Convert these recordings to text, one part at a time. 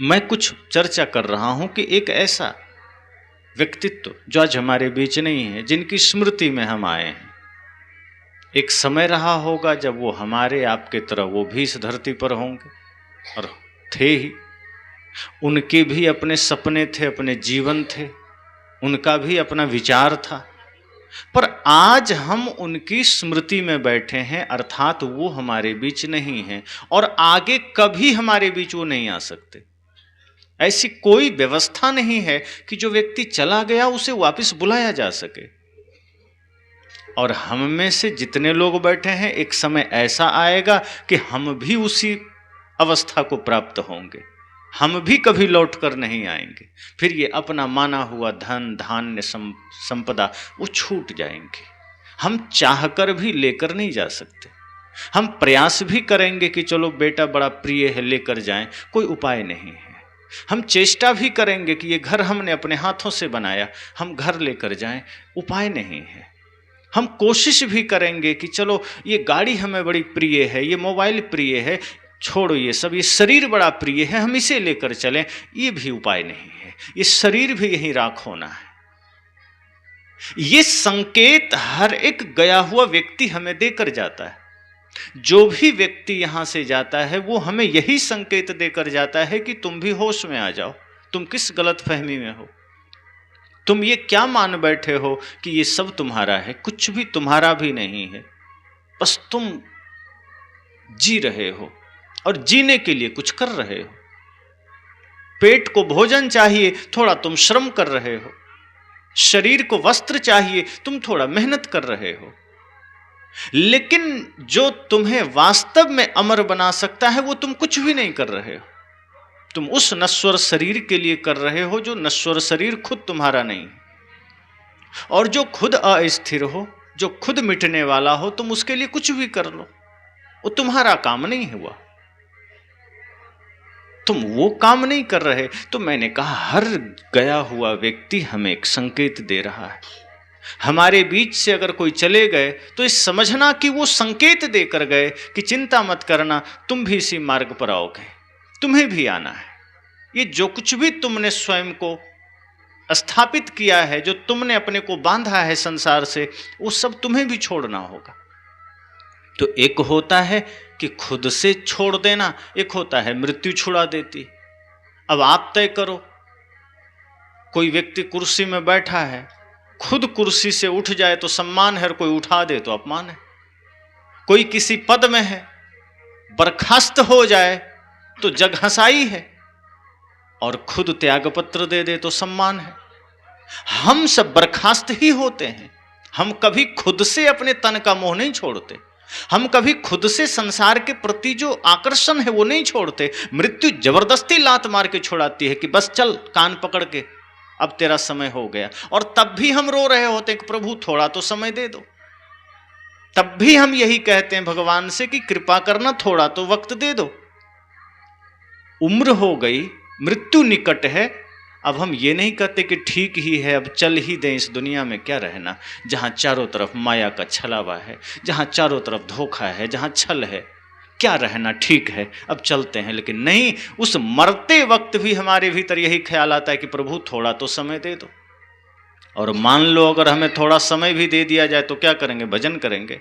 मैं कुछ चर्चा कर रहा हूं कि एक ऐसा व्यक्तित्व जो आज हमारे बीच नहीं है, जिनकी स्मृति में हम आए हैं। एक समय रहा होगा जब वो हमारे आपके तरह वो भी इस धरती पर होंगे, और थे ही। उनके भी अपने सपने थे, अपने जीवन थे, उनका भी अपना विचार था। पर आज हम उनकी स्मृति में बैठे हैं, अर्थात वो हमारे बीच नहीं है और आगे कभी हमारे बीच वो नहीं आ सकते। ऐसी कोई व्यवस्था नहीं है कि जो व्यक्ति चला गया उसे वापस बुलाया जा सके। और हम में से जितने लोग बैठे हैं, एक समय ऐसा आएगा कि हम भी उसी अवस्था को प्राप्त होंगे। हम भी कभी लौट कर नहीं आएंगे। फिर ये अपना माना हुआ धन, धान्य, संपदा वो छूट जाएंगे। हम चाहकर भी लेकर नहीं जा सकते। हम प्रयास भी करेंगे कि चलो बेटा बड़ा प्रिय है, लेकर जाएं, कोई उपाय नहीं है। हम चेष्टा भी करेंगे कि ये घर हमने अपने हाथों से बनाया, हम घर लेकर जाएं, उपाय नहीं है। हम कोशिश भी करेंगे कि चलो ये गाड़ी हमें बड़ी प्रिय है, ये मोबाइल प्रिय है, छोड़ो ये सब, ये शरीर बड़ा प्रिय है, हम इसे लेकर चलें, ये भी उपाय नहीं है। ये शरीर भी यहीं राख होना है। ये संकेत हर एक गया हुआ व्यक्ति हमें देकर जाता है। जो भी व्यक्ति यहां से जाता है वो हमें यही संकेत देकर जाता है कि तुम भी होश में आ जाओ। तुम किस गलतफहमी में हो? तुम ये क्या मान बैठे हो कि ये सब तुम्हारा है? कुछ भी तुम्हारा भी नहीं है। बस तुम जी रहे हो और जीने के लिए कुछ कर रहे हो। पेट को भोजन चाहिए, थोड़ा तुम श्रम कर रहे हो। शरीर को वस्त्र चाहिए, तुम थोड़ा मेहनत कर रहे हो। लेकिन जो तुम्हें वास्तव में अमर बना सकता है वो तुम कुछ भी नहीं कर रहे हो। तुम उस नश्वर शरीर के लिए कर रहे हो जो नश्वर शरीर खुद तुम्हारा नहीं है। और जो खुद अस्थिर हो, जो खुद मिटने वाला हो, तुम उसके लिए कुछ भी कर लो, वो तुम्हारा काम नहीं हुआ। तुम वो काम नहीं कर रहे। तो मैंने कहा हर गया हुआ व्यक्ति हमें एक संकेत दे रहा है। हमारे बीच से अगर कोई चले गए तो इस समझना कि वो संकेत देकर गए कि चिंता मत करना, तुम भी इसी मार्ग पर आओगे, तुम्हें भी आना है। ये जो कुछ भी तुमने स्वयं को स्थापित किया है, जो तुमने अपने को बांधा है संसार से, वो सब तुम्हें भी छोड़ना होगा। तो एक होता है कि खुद से छोड़ देना, एक होता है मृत्यु छुड़ा देती। अब आप तय करो। कोई व्यक्ति कुर्सी में बैठा है, खुद कुर्सी से उठ जाए तो सम्मान है, और कोई उठा दे तो अपमान है। कोई किसी पद में है, बर्खास्त हो जाए तो जग हंसाई है, और खुद त्यागपत्र दे दे तो सम्मान है। हम सब बर्खास्त ही होते हैं। हम कभी खुद से अपने तन का मोह नहीं छोड़ते। हम कभी खुद से संसार के प्रति जो आकर्षण है वो नहीं छोड़ते। मृत्यु जबरदस्ती लात मार के छोड़ाती है कि बस चल, कान पकड़ के, अब तेरा समय हो गया। और तब भी हम रो रहे होते हैं कि प्रभु थोड़ा तो समय दे दो। तब भी हम यही कहते हैं भगवान से कि कृपा करना, थोड़ा तो वक्त दे दो। उम्र हो गई, मृत्यु निकट है, अब हम ये नहीं कहते कि ठीक ही है, अब चल ही दें, इस दुनिया में क्या रहना, जहां चारों तरफ माया का छलावा है, जहां चारों तरफ धोखा है, जहां छल है, क्या रहना, ठीक है अब चलते हैं। लेकिन नहीं, उस मरते वक्त भी हमारे भीतर यही ख्याल आता है कि प्रभु थोड़ा तो समय दे दो। और मान लो अगर हमें थोड़ा समय भी दे दिया जाए तो क्या करेंगे? भजन करेंगे।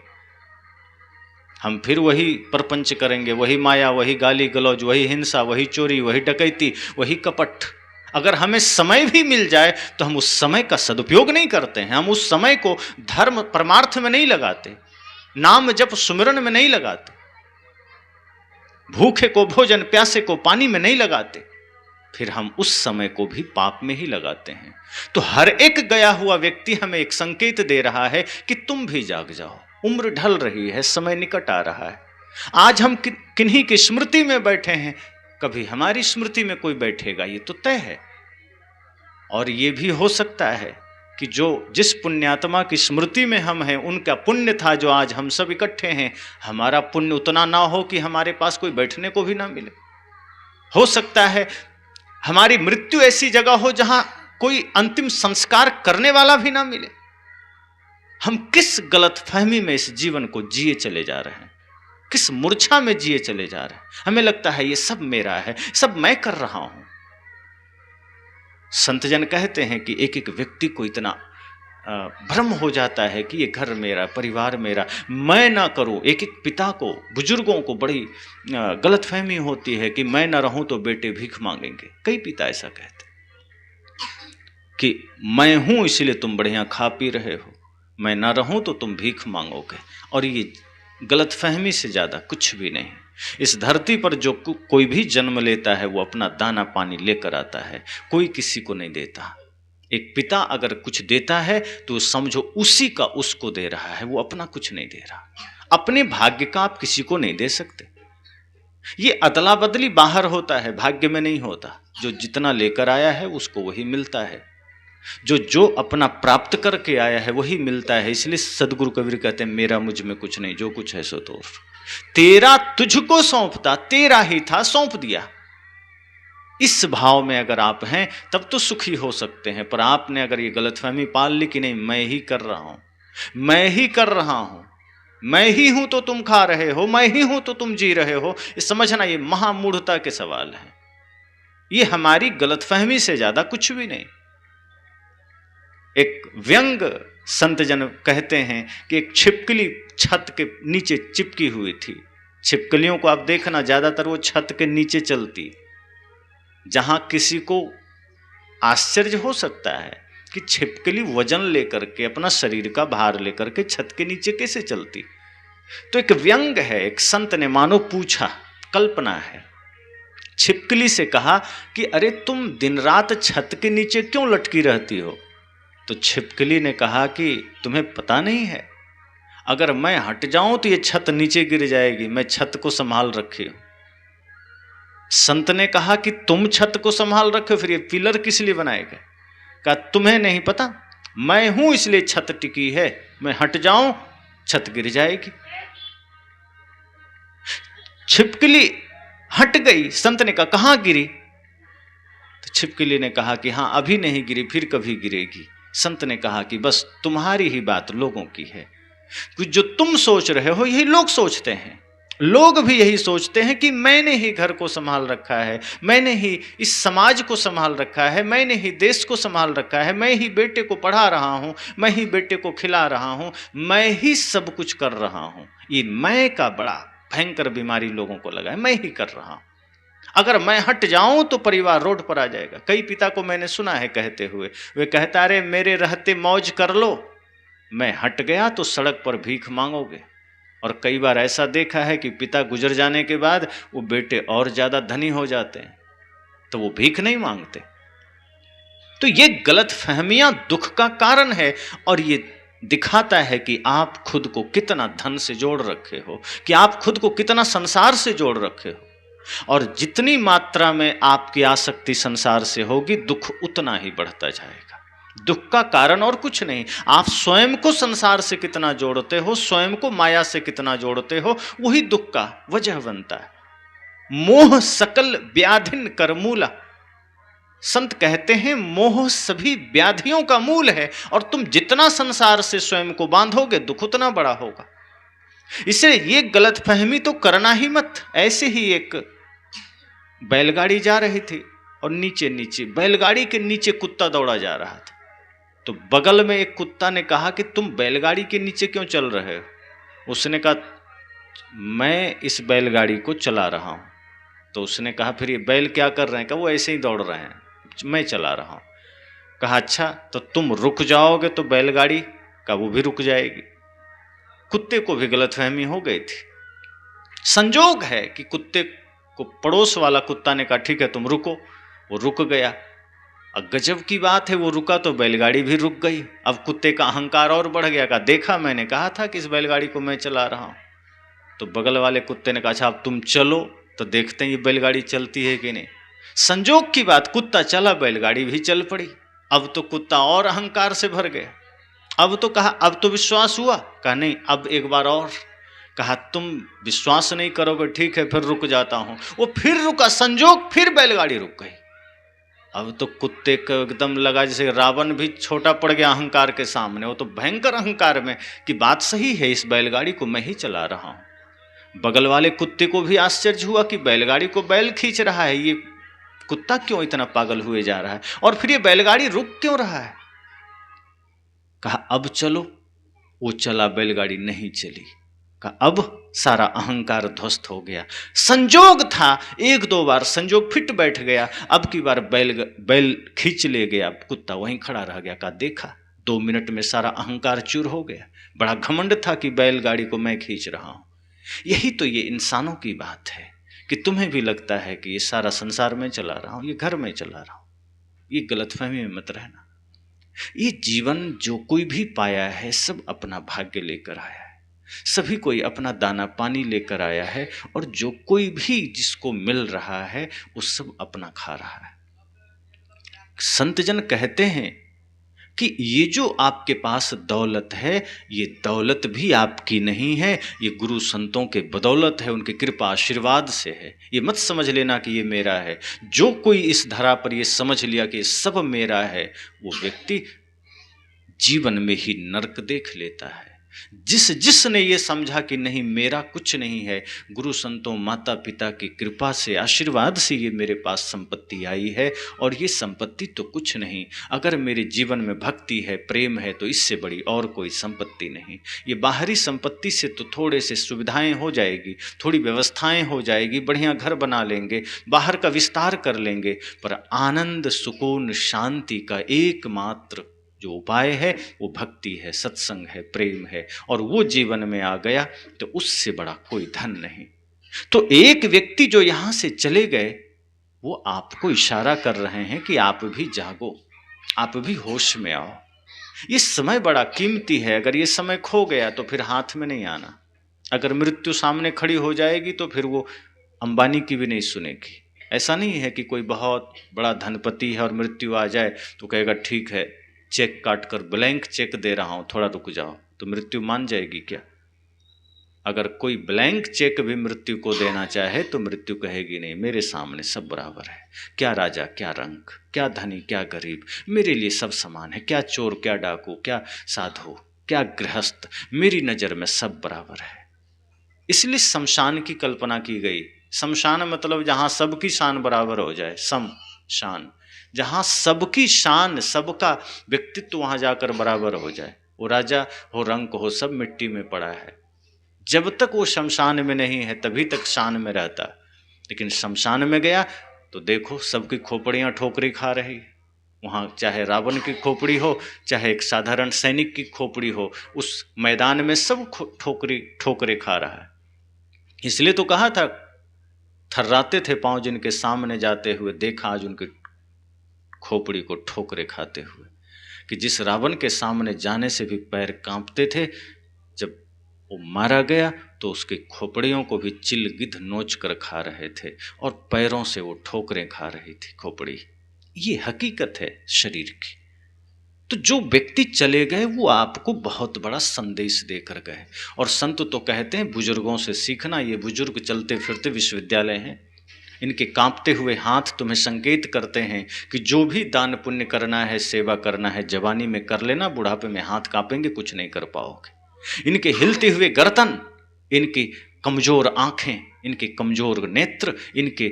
हम फिर वही प्रपंच करेंगे, वही माया, वही गाली गलौज, वही हिंसा, वही चोरी, वही डकैती, वही कपट। अगर हमें समय भी मिल जाए तो हम उस समय का सदुपयोग नहीं करते हैं। हम उस समय को धर्म परमार्थ में नहीं लगाते, नाम जप सुमिरन में नहीं लगाते, भूखे को भोजन, प्यासे को पानी में नहीं लगाते। फिर हम उस समय को भी पाप में ही लगाते हैं। तो हर एक गया हुआ व्यक्ति हमें एक संकेत दे रहा है कि तुम भी जाग जाओ, उम्र ढल रही है, समय निकट आ रहा है। आज हम किन्हीं की स्मृति में बैठे हैं, कभी हमारी स्मृति में कोई बैठेगा, ये तो तय है। और ये भी हो सकता है कि जो जिस पुण्यात्मा की स्मृति में हम हैं, उनका पुण्य था जो आज हम सब इकट्ठे हैं, हमारा पुण्य उतना ना हो कि हमारे पास कोई बैठने को भी ना मिले। हो सकता है हमारी मृत्यु ऐसी जगह हो जहां कोई अंतिम संस्कार करने वाला भी ना मिले। हम किस गलतफहमी में इस जीवन को जिए चले जा रहे हैं, किस मूर्छा में जिए चले जा रहे हैं। हमें लगता है ये सब मेरा है, सब मैं कर रहा हूं। संत जन कहते हैं कि एक एक व्यक्ति को इतना भ्रम हो जाता है कि ये घर मेरा, परिवार मेरा, मैं ना करूं। एक एक पिता को, बुजुर्गों को बड़ी गलतफहमी होती है कि मैं ना रहूं तो बेटे भीख मांगेंगे। कई पिता ऐसा कहते हैं कि मैं हूं इसलिए तुम बढ़िया खा पी रहे हो, मैं ना रहूं तो तुम भीख मांगोगे। और ये गलतफहमी से ज़्यादा कुछ भी नहीं। इस धरती पर जो कोई भी जन्म लेता है वो अपना दाना पानी लेकर आता है, कोई किसी को नहीं देता। एक पिता अगर कुछ देता है तो समझो उसी का उसको दे रहा है, वो अपना कुछ नहीं दे रहा। अपने भाग्य का आप किसी को नहीं दे सकते। ये अदला बदली बाहर होता है, भाग्य में नहीं होता। जो जितना लेकर आया है उसको वही मिलता है, जो अपना प्राप्त करके आया है वही मिलता है। इसलिए सदगुरु कबीर कहते हैं मेरा मुझ में कुछ नहीं, जो कुछ है सो तोर। तेरा तुझको सौंपता, तेरा ही था सौंप दिया। इस भाव में अगर आप हैं तब तो सुखी हो सकते हैं। पर आपने अगर ये गलतफहमी पाल ली कि नहीं मैं ही कर रहा हूं, मैं ही कर रहा हूं, मैं ही हूं तो तुम खा रहे हो, मैं ही हूं तो तुम जी रहे हो, ये समझना ये महामूढ़ता के सवाल है। ये हमारी गलतफहमी से ज्यादा कुछ भी नहीं। एक व्यंग संत जन कहते हैं कि एक छिपकली छत के नीचे चिपकी हुई थी। छिपकलियों को आप देखना, ज्यादातर वो छत के नीचे चलती। जहां किसी को आश्चर्य हो सकता है कि छिपकली वजन लेकर के, अपना शरीर का भार लेकर के छत के नीचे कैसे चलती। तो एक व्यंग है, एक संत ने मानो पूछा, कल्पना है, छिपकली से कहा कि अरे तुम दिन रात छत के नीचे क्यों लटकी रहती हो। तो छिपकली ने कहा कि तुम्हें पता नहीं है, अगर मैं हट जाऊं तो ये छत नीचे गिर जाएगी, मैं छत को संभाल रखी हूं। संत ने कहा कि तुम छत को संभाल रखे, फिर ये पिलर किस लिए बनाए गए। कहा तुम्हें नहीं पता, मैं हूं इसलिए छत टिकी है, मैं हट जाऊं छत गिर जाएगी। छिपकली हट गई। संत ने कहा कहां गिरी। तो छिपकली ने कहा कि हां अभी नहीं गिरी, फिर कभी गिरेगी। संत ने कहा कि बस तुम्हारी ही बात लोगों की है, जो तुम सोच रहे हो यही लोग सोचते हैं। लोग भी यही सोचते हैं कि मैंने ही घर को संभाल रखा है, मैंने ही इस समाज को संभाल रखा है, मैंने ही देश को संभाल रखा है, मैं ही बेटे को पढ़ा रहा हूं, मैं ही बेटे को खिला रहा हूं, मैं ही सब कुछ कर रहा हूं। ये मैं का बड़ा भयंकर बीमारी लोगों को लगा है, मैं ही कर रहा हूं। अगर मैं हट जाऊं तो परिवार रोड पर आ जाएगा। कई पिता को मैंने सुना है कहते हुए, वे कहता अरे मेरे रहते मौज कर लो, मैं हट गया तो सड़क पर भीख मांगोगे। और कई बार ऐसा देखा है कि पिता गुजर जाने के बाद वो बेटे और ज्यादा धनी हो जाते हैं, तो वो भीख नहीं मांगते। तो ये गलत फहमियां दुख का कारण है, और ये दिखाता है कि आप खुद को कितना धन से जोड़ रखे हो, कि आप खुद को कितना संसार से जोड़ रखे हो। और जितनी मात्रा में आपकी आसक्ति संसार से होगी, दुख उतना ही बढ़ता जाएगा। दुख का कारण और कुछ नहीं, आप स्वयं को संसार से कितना जोड़ते हो, स्वयं को माया से कितना जोड़ते हो, वही दुख का वजह बनता है। मोह सकल व्याधिन कर मूला। संत कहते हैं मोह सभी व्याधियों का मूल है, और तुम जितना संसार से स्वयं को बांधोगे दुख उतना बड़ा होगा। इसलिए ये गलतफहमी तो करना ही मत। ऐसे ही एक बैलगाड़ी जा रही थी और नीचे नीचे बैलगाड़ी के नीचे कुत्ता दौड़ा जा रहा था। तो बगल में एक कुत्ता ने कहा कि तुम बैलगाड़ी के नीचे क्यों चल रहे हो। उसने कहा मैं इस बैलगाड़ी को चला रहा हूं। तो उसने कहा फिर ये बैल क्या कर रहे हैं। कहा वो ऐसे ही दौड़ रहे हैं, मैं चला रहा हूं। कहा अच्छा तो तुम रुक जाओगे तो बैलगाड़ी का वो भी रुक जाएगी। कुत्ते को भी गलतफहमी हो गई थी। संजोग है कि कुत्ते को पड़ोस वाला कुत्ता ने कहा ठीक है तुम रुको, वो रुक गया। अब गजब की बात है, वो रुका तो बैलगाड़ी भी रुक गई। अब कुत्ते का अहंकार और बढ़ गया, कहा देखा मैंने कहा था कि इस बैलगाड़ी को मैं चला रहा हूं। तो बगल वाले कुत्ते ने कहा अच्छा अब तुम चलो तो देखते हैं ये बैलगाड़ी चलती है कि नहीं। संजोग की बात, कुत्ता चला, बैलगाड़ी भी चल पड़ी। अब तो कुत्ता और अहंकार से भर गया। अब तो कहा अब तो विश्वास हुआ। कहा नहीं अब एक बार और। कहा तुम विश्वास नहीं करोगे, ठीक है फिर रुक जाता हूं। वो फिर रुका, संजोग फिर बैलगाड़ी रुक गई। अब तो कुत्ते को एकदम लगा जैसे रावण भी छोटा पड़ गया अहंकार के सामने। वो तो भयंकर अहंकार में कि बात सही है, इस बैलगाड़ी को मैं ही चला रहा हूं, बगल वाले कुत्ते को भी आश्चर्य हुआ कि बैलगाड़ी को बैल खींच रहा है, ये कुत्ता क्यों इतना पागल हुए जा रहा है, और फिर ये बैलगाड़ी रुक क्यों रहा है। कहा अब चलो, वो चला, बैलगाड़ी नहीं चली। कहा अब सारा अहंकार ध्वस्त हो गया। संजोग था, एक दो बार संजोग फिट बैठ गया, अब की बार बैल खींच ले गया, कुत्ता वहीं खड़ा रह गया। कहा देखा, 2 मिनट में सारा अहंकार चूर हो गया। बड़ा घमंड था कि बैलगाड़ी को मैं खींच रहा हूं। यही तो ये इंसानों की बात है कि तुम्हें भी लगता है कि ये सारा संसार में चला रहा हूं, ये घर में चला रहा हूं। ये गलतफहमी में मत रहना। ये जीवन जो कोई भी पाया है सब अपना भाग्य लेकर आया है, सभी कोई अपना दाना पानी लेकर आया है, और जो कोई भी जिसको मिल रहा है वो सब अपना खा रहा है। संतजन कहते हैं कि ये जो आपके पास दौलत है, ये दौलत भी आपकी नहीं है, ये गुरु संतों के बदौलत है, उनकी कृपा आशीर्वाद से है। ये मत समझ लेना कि ये मेरा है। जो कोई इस धरा पर ये समझ लिया कि सब मेरा है, वो व्यक्ति जीवन में ही नरक देख लेता है। जिसने ये समझा कि नहीं मेरा कुछ नहीं है, गुरु संतों माता पिता की कृपा से आशीर्वाद से ये मेरे पास संपत्ति आई है, और ये संपत्ति तो कुछ नहीं, अगर मेरे जीवन में भक्ति है, प्रेम है, तो इससे बड़ी और कोई संपत्ति नहीं। ये बाहरी संपत्ति से तो थोड़े से सुविधाएं हो जाएगी, थोड़ी व्यवस्थाएं हो जाएगी, बढ़िया घर बना लेंगे, बाहर का विस्तार कर लेंगे, पर आनंद सुकून शांति का एकमात्र जो उपाय है वो भक्ति है, सत्संग है, प्रेम है, और वो जीवन में आ गया तो उससे बड़ा कोई धन नहीं। तो एक व्यक्ति जो यहां से चले गए, वो आपको इशारा कर रहे हैं कि आप भी जागो, आप भी होश में आओ। ये समय बड़ा कीमती है, अगर ये समय खो गया तो फिर हाथ में नहीं आना। अगर मृत्यु सामने खड़ी हो जाएगी तो फिर वो अंबानी की भी नहीं सुनेगी। ऐसा नहीं है कि कोई बहुत बड़ा धनपति है और मृत्यु आ जाए तो कहेगा ठीक है, चेक काट कर ब्लैंक चेक दे रहा हूं, थोड़ा रुक जाओ, तो मृत्यु मान जाएगी क्या? अगर कोई ब्लैंक चेक भी मृत्यु को देना चाहे तो मृत्यु कहेगी नहीं, मेरे सामने सब बराबर है, क्या राजा क्या रंक, क्या धनी क्या गरीब, मेरे लिए सब समान है, क्या चोर क्या डाकू, क्या साधु क्या गृहस्थ, मेरी नज़र में सब बराबर है। इसलिए शमशान की कल्पना की गई। शमशान मतलब जहां सबकी शान बराबर हो जाए, शमशान, जहां सबकी शान, सबका व्यक्तित्व वहां जाकर बराबर हो जाए। वो राजा हो रंक हो सब मिट्टी में पड़ा है, जब तक वो शमशान में नहीं है तभी तक शान में रहता। लेकिन शमशान में गया तो देखो सबकी खोपड़ियां ठोकरी खा रही। वहां चाहे रावण की खोपड़ी हो, चाहे एक साधारण सैनिक की खोपड़ी हो, उस मैदान में सब ठोकरे खा रहा है। इसलिए तो कहा था, थर्राते थे पांव जिनके सामने जाते हुए, देखा आज उनके खोपड़ी को ठोकरे खाते हुए। कि जिस रावण के सामने जाने से भी पैर कांपते थे, जब वो मारा गया तो उसकी खोपड़ियों को भी चिल गिद्ध नोच कर खा रहे थे, और पैरों से वो ठोकरें खा रही थी खोपड़ी। ये हकीकत है शरीर की। तो जो व्यक्ति चले गए वो आपको बहुत बड़ा संदेश देकर गए। और संत तो कहते हैं बुजुर्गों से सीखना। ये बुजुर्ग चलते फिरते विश्वविद्यालय हैं, इनके कांपते हुए हाथ तुम्हें संकेत करते हैं कि जो भी दान पुण्य करना है, सेवा करना है, जवानी में कर लेना, बुढ़ापे में हाथ कांपेंगे, कुछ नहीं कर पाओगे। इनके हिलते हुए गर्दन, इनकी कमजोर आंखें, इनके कमजोर नेत्र, इनके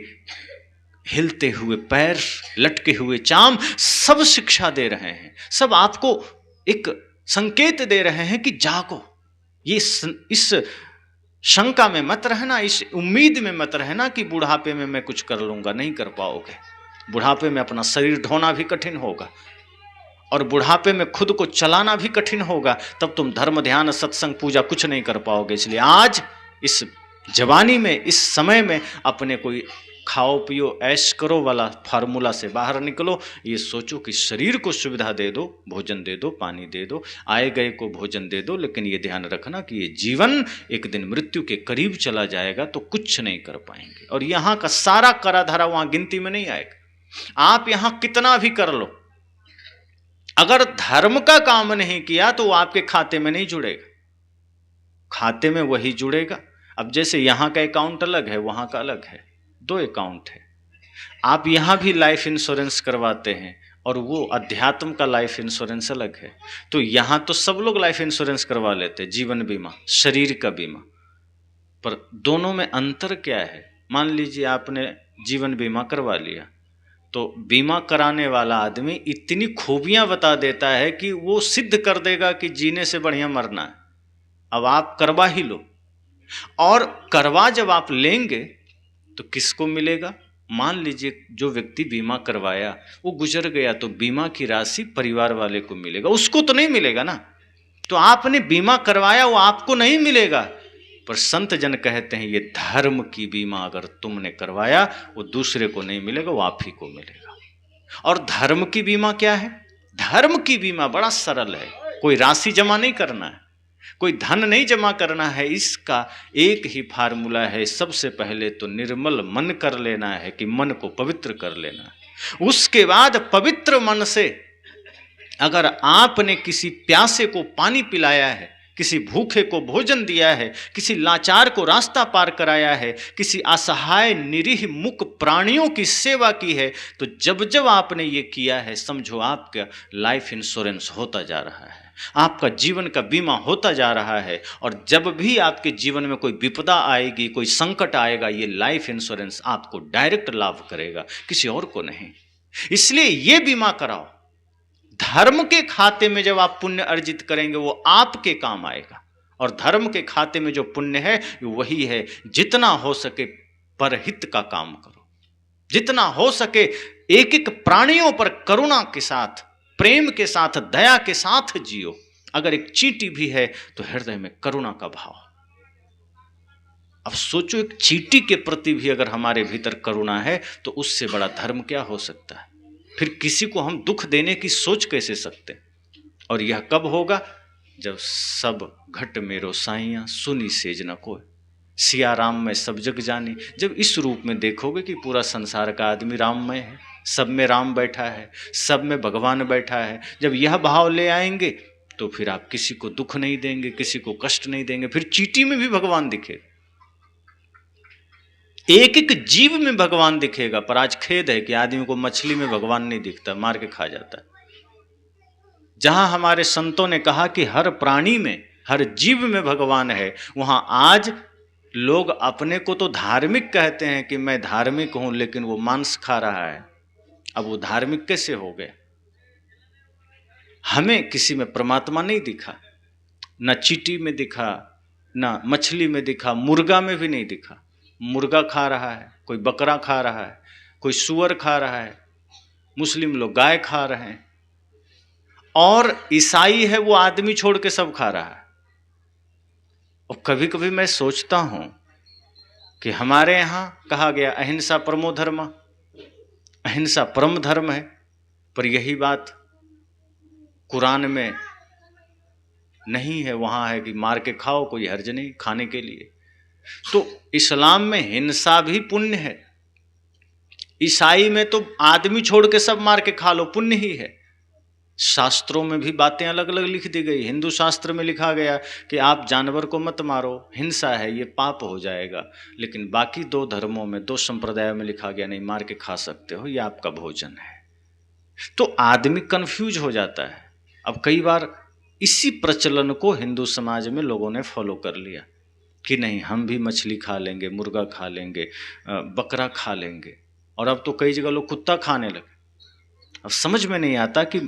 हिलते हुए पैर, लटके हुए चाम, सब शिक्षा दे रहे हैं, सब आपको एक संकेत दे रहे हैं कि जागो। ये इस शंका में मत रहना, इस उम्मीद में मत रहना कि बुढ़ापे में मैं कुछ कर लूंगा, नहीं कर पाओगे। बुढ़ापे में अपना शरीर ढोना भी कठिन होगा, और बुढ़ापे में खुद को चलाना भी कठिन होगा। तब तुम धर्म ध्यान सत्संग पूजा कुछ नहीं कर पाओगे। इसलिए आज इस जवानी में, इस समय में अपने कोई खाओ पियो ऐश करो वाला फार्मूला से बाहर निकलो। ये सोचो कि शरीर को सुविधा दे दो, भोजन दे दो, पानी दे दो, आए गए को भोजन दे दो, लेकिन ये ध्यान रखना कि ये जीवन एक दिन मृत्यु के करीब चला जाएगा तो कुछ नहीं कर पाएंगे। और यहाँ का सारा करा धरा वहां गिनती में नहीं आएगा। आप यहां कितना भी कर लो, अगर धर्म का काम नहीं किया तो वो आपके खाते में नहीं जुड़ेगा, खाते में वही जुड़ेगा। अब जैसे यहाँ का अकाउंट अलग है, वहां का अलग है, 2 अकाउंट है। आप यहां भी लाइफ इंश्योरेंस करवाते हैं और वो अध्यात्म का लाइफ इंश्योरेंस अलग है। तो यहां तो सब लोग लाइफ इंश्योरेंस करवा लेते, जीवन बीमा, शरीर का बीमा, पर दोनों में अंतर क्या है? मान लीजिए आपने जीवन बीमा करवा लिया, तो बीमा कराने वाला आदमी इतनी खूबियां बता देता है कि वो सिद्ध कर देगा कि जीने से बढ़िया मरना है। अब आप करवा ही लो, और करवा जब आप लेंगे तो किसको मिलेगा? मान लीजिए जो व्यक्ति बीमा करवाया वो गुजर गया, तो बीमा की राशि परिवार वाले को मिलेगा, उसको तो नहीं मिलेगा ना। तो आपने बीमा करवाया, वो आपको नहीं मिलेगा। पर संत जन कहते हैं ये धर्म की बीमा अगर तुमने करवाया, वो दूसरे को नहीं मिलेगा, वो आप ही को मिलेगा। और धर्म की बीमा क्या है? धर्म की बीमा बड़ा सरल है। कोई राशि जमा नहीं करना है, कोई धन नहीं जमा करना है, इसका एक ही फार्मूला है। सबसे पहले तो निर्मल मन कर लेना है, कि मन को पवित्र कर लेना है। उसके बाद पवित्र मन से अगर आपने किसी प्यासे को पानी पिलाया है, किसी भूखे को भोजन दिया है, किसी लाचार को रास्ता पार कराया है, किसी असहाय निरीह मुक प्राणियों की सेवा की है, तो जब जब आपने ये किया है, समझो आपका लाइफ इंश्योरेंस होता जा रहा है, आपका जीवन का बीमा होता जा रहा है। और जब भी आपके जीवन में कोई विपदा आएगी, कोई संकट आएगा, ये लाइफ इंश्योरेंस आपको डायरेक्ट लाभ करेगा, किसी और को नहीं। इसलिए ये बीमा कराओ। धर्म के खाते में जब आप पुण्य अर्जित करेंगे, वो आपके काम आएगा। और धर्म के खाते में जो पुण्य है वही है, जितना हो सके परहित का काम करो, जितना हो सके एक एक प्राणियों पर करुणा के साथ, प्रेम के साथ, दया के साथ जियो। अगर एक चींटी भी है तो हृदय में करुणा का भाव। अब सोचो, एक चींटी के प्रति भी अगर हमारे भीतर करुणा है तो उससे बड़ा धर्म क्या हो सकता है? फिर किसी को हम दुख देने की सोच कैसे सकते? और यह कब होगा? जब सब घट मेरो साइयां सुनी सेज न कोय, सिया राम में सब जग जानी। जब इस रूप में देखोगे कि पूरा संसार का आदमी राममय है, सब में राम बैठा है, सब में भगवान बैठा है, जब यह भाव ले आएंगे तो फिर आप किसी को दुख नहीं देंगे, किसी को कष्ट नहीं देंगे। फिर चींटी में भी भगवान दिखे, एक एक जीव में भगवान दिखेगा। पर आज खेद है कि आदमी को मछली में भगवान नहीं दिखता, मार के खा जाता है। जहां हमारे संतों ने कहा कि हर प्राणी में, हर जीव में भगवान है, वहां आज लोग अपने को तो धार्मिक कहते हैं कि मैं धार्मिक हूं, लेकिन वो मांस खा रहा है। अब वो धार्मिक कैसे हो गए? हमें किसी में परमात्मा नहीं दिखा, न चींटी में दिखा, न मछली में दिखा, मुर्गा में भी नहीं दिखा। मुर्गा खा रहा है, कोई बकरा खा रहा है, कोई सुअर खा रहा है, मुस्लिम लोग गाय खा रहे हैं, और ईसाई है वो आदमी छोड़ के सब खा रहा है। और कभी कभी मैं सोचता हूं कि हमारे यहां कहा गया अहिंसा परमो धर्म, अहिंसा परम धर्म है, पर यही बात कुरान में नहीं है। वहां है कि मार के खाओ, कोई हर्ज नहीं खाने के लिए। तो इस्लाम में हिंसा भी पुण्य है, ईसाई में तो आदमी छोड़ के सब मार के खा लो, पुण्य ही है। शास्त्रों में भी बातें अलग अलग लिख दी गई। हिंदू शास्त्र में लिखा गया कि आप जानवर को मत मारो, हिंसा है, ये पाप हो जाएगा। लेकिन बाकी दो धर्मों में, दो संप्रदायों में लिखा गया नहीं, मार के खा सकते हो, ये आपका भोजन है। तो आदमी कंफ्यूज हो जाता है। अब कई बार इसी प्रचलन को हिंदू समाज में लोगों ने फॉलो कर लिया कि नहीं, हम भी मछली खा लेंगे, मुर्गा खा लेंगे, बकरा खा लेंगे। और अब तो कई जगह लोग कुत्ता खाने लगे। अब समझ में नहीं आता कि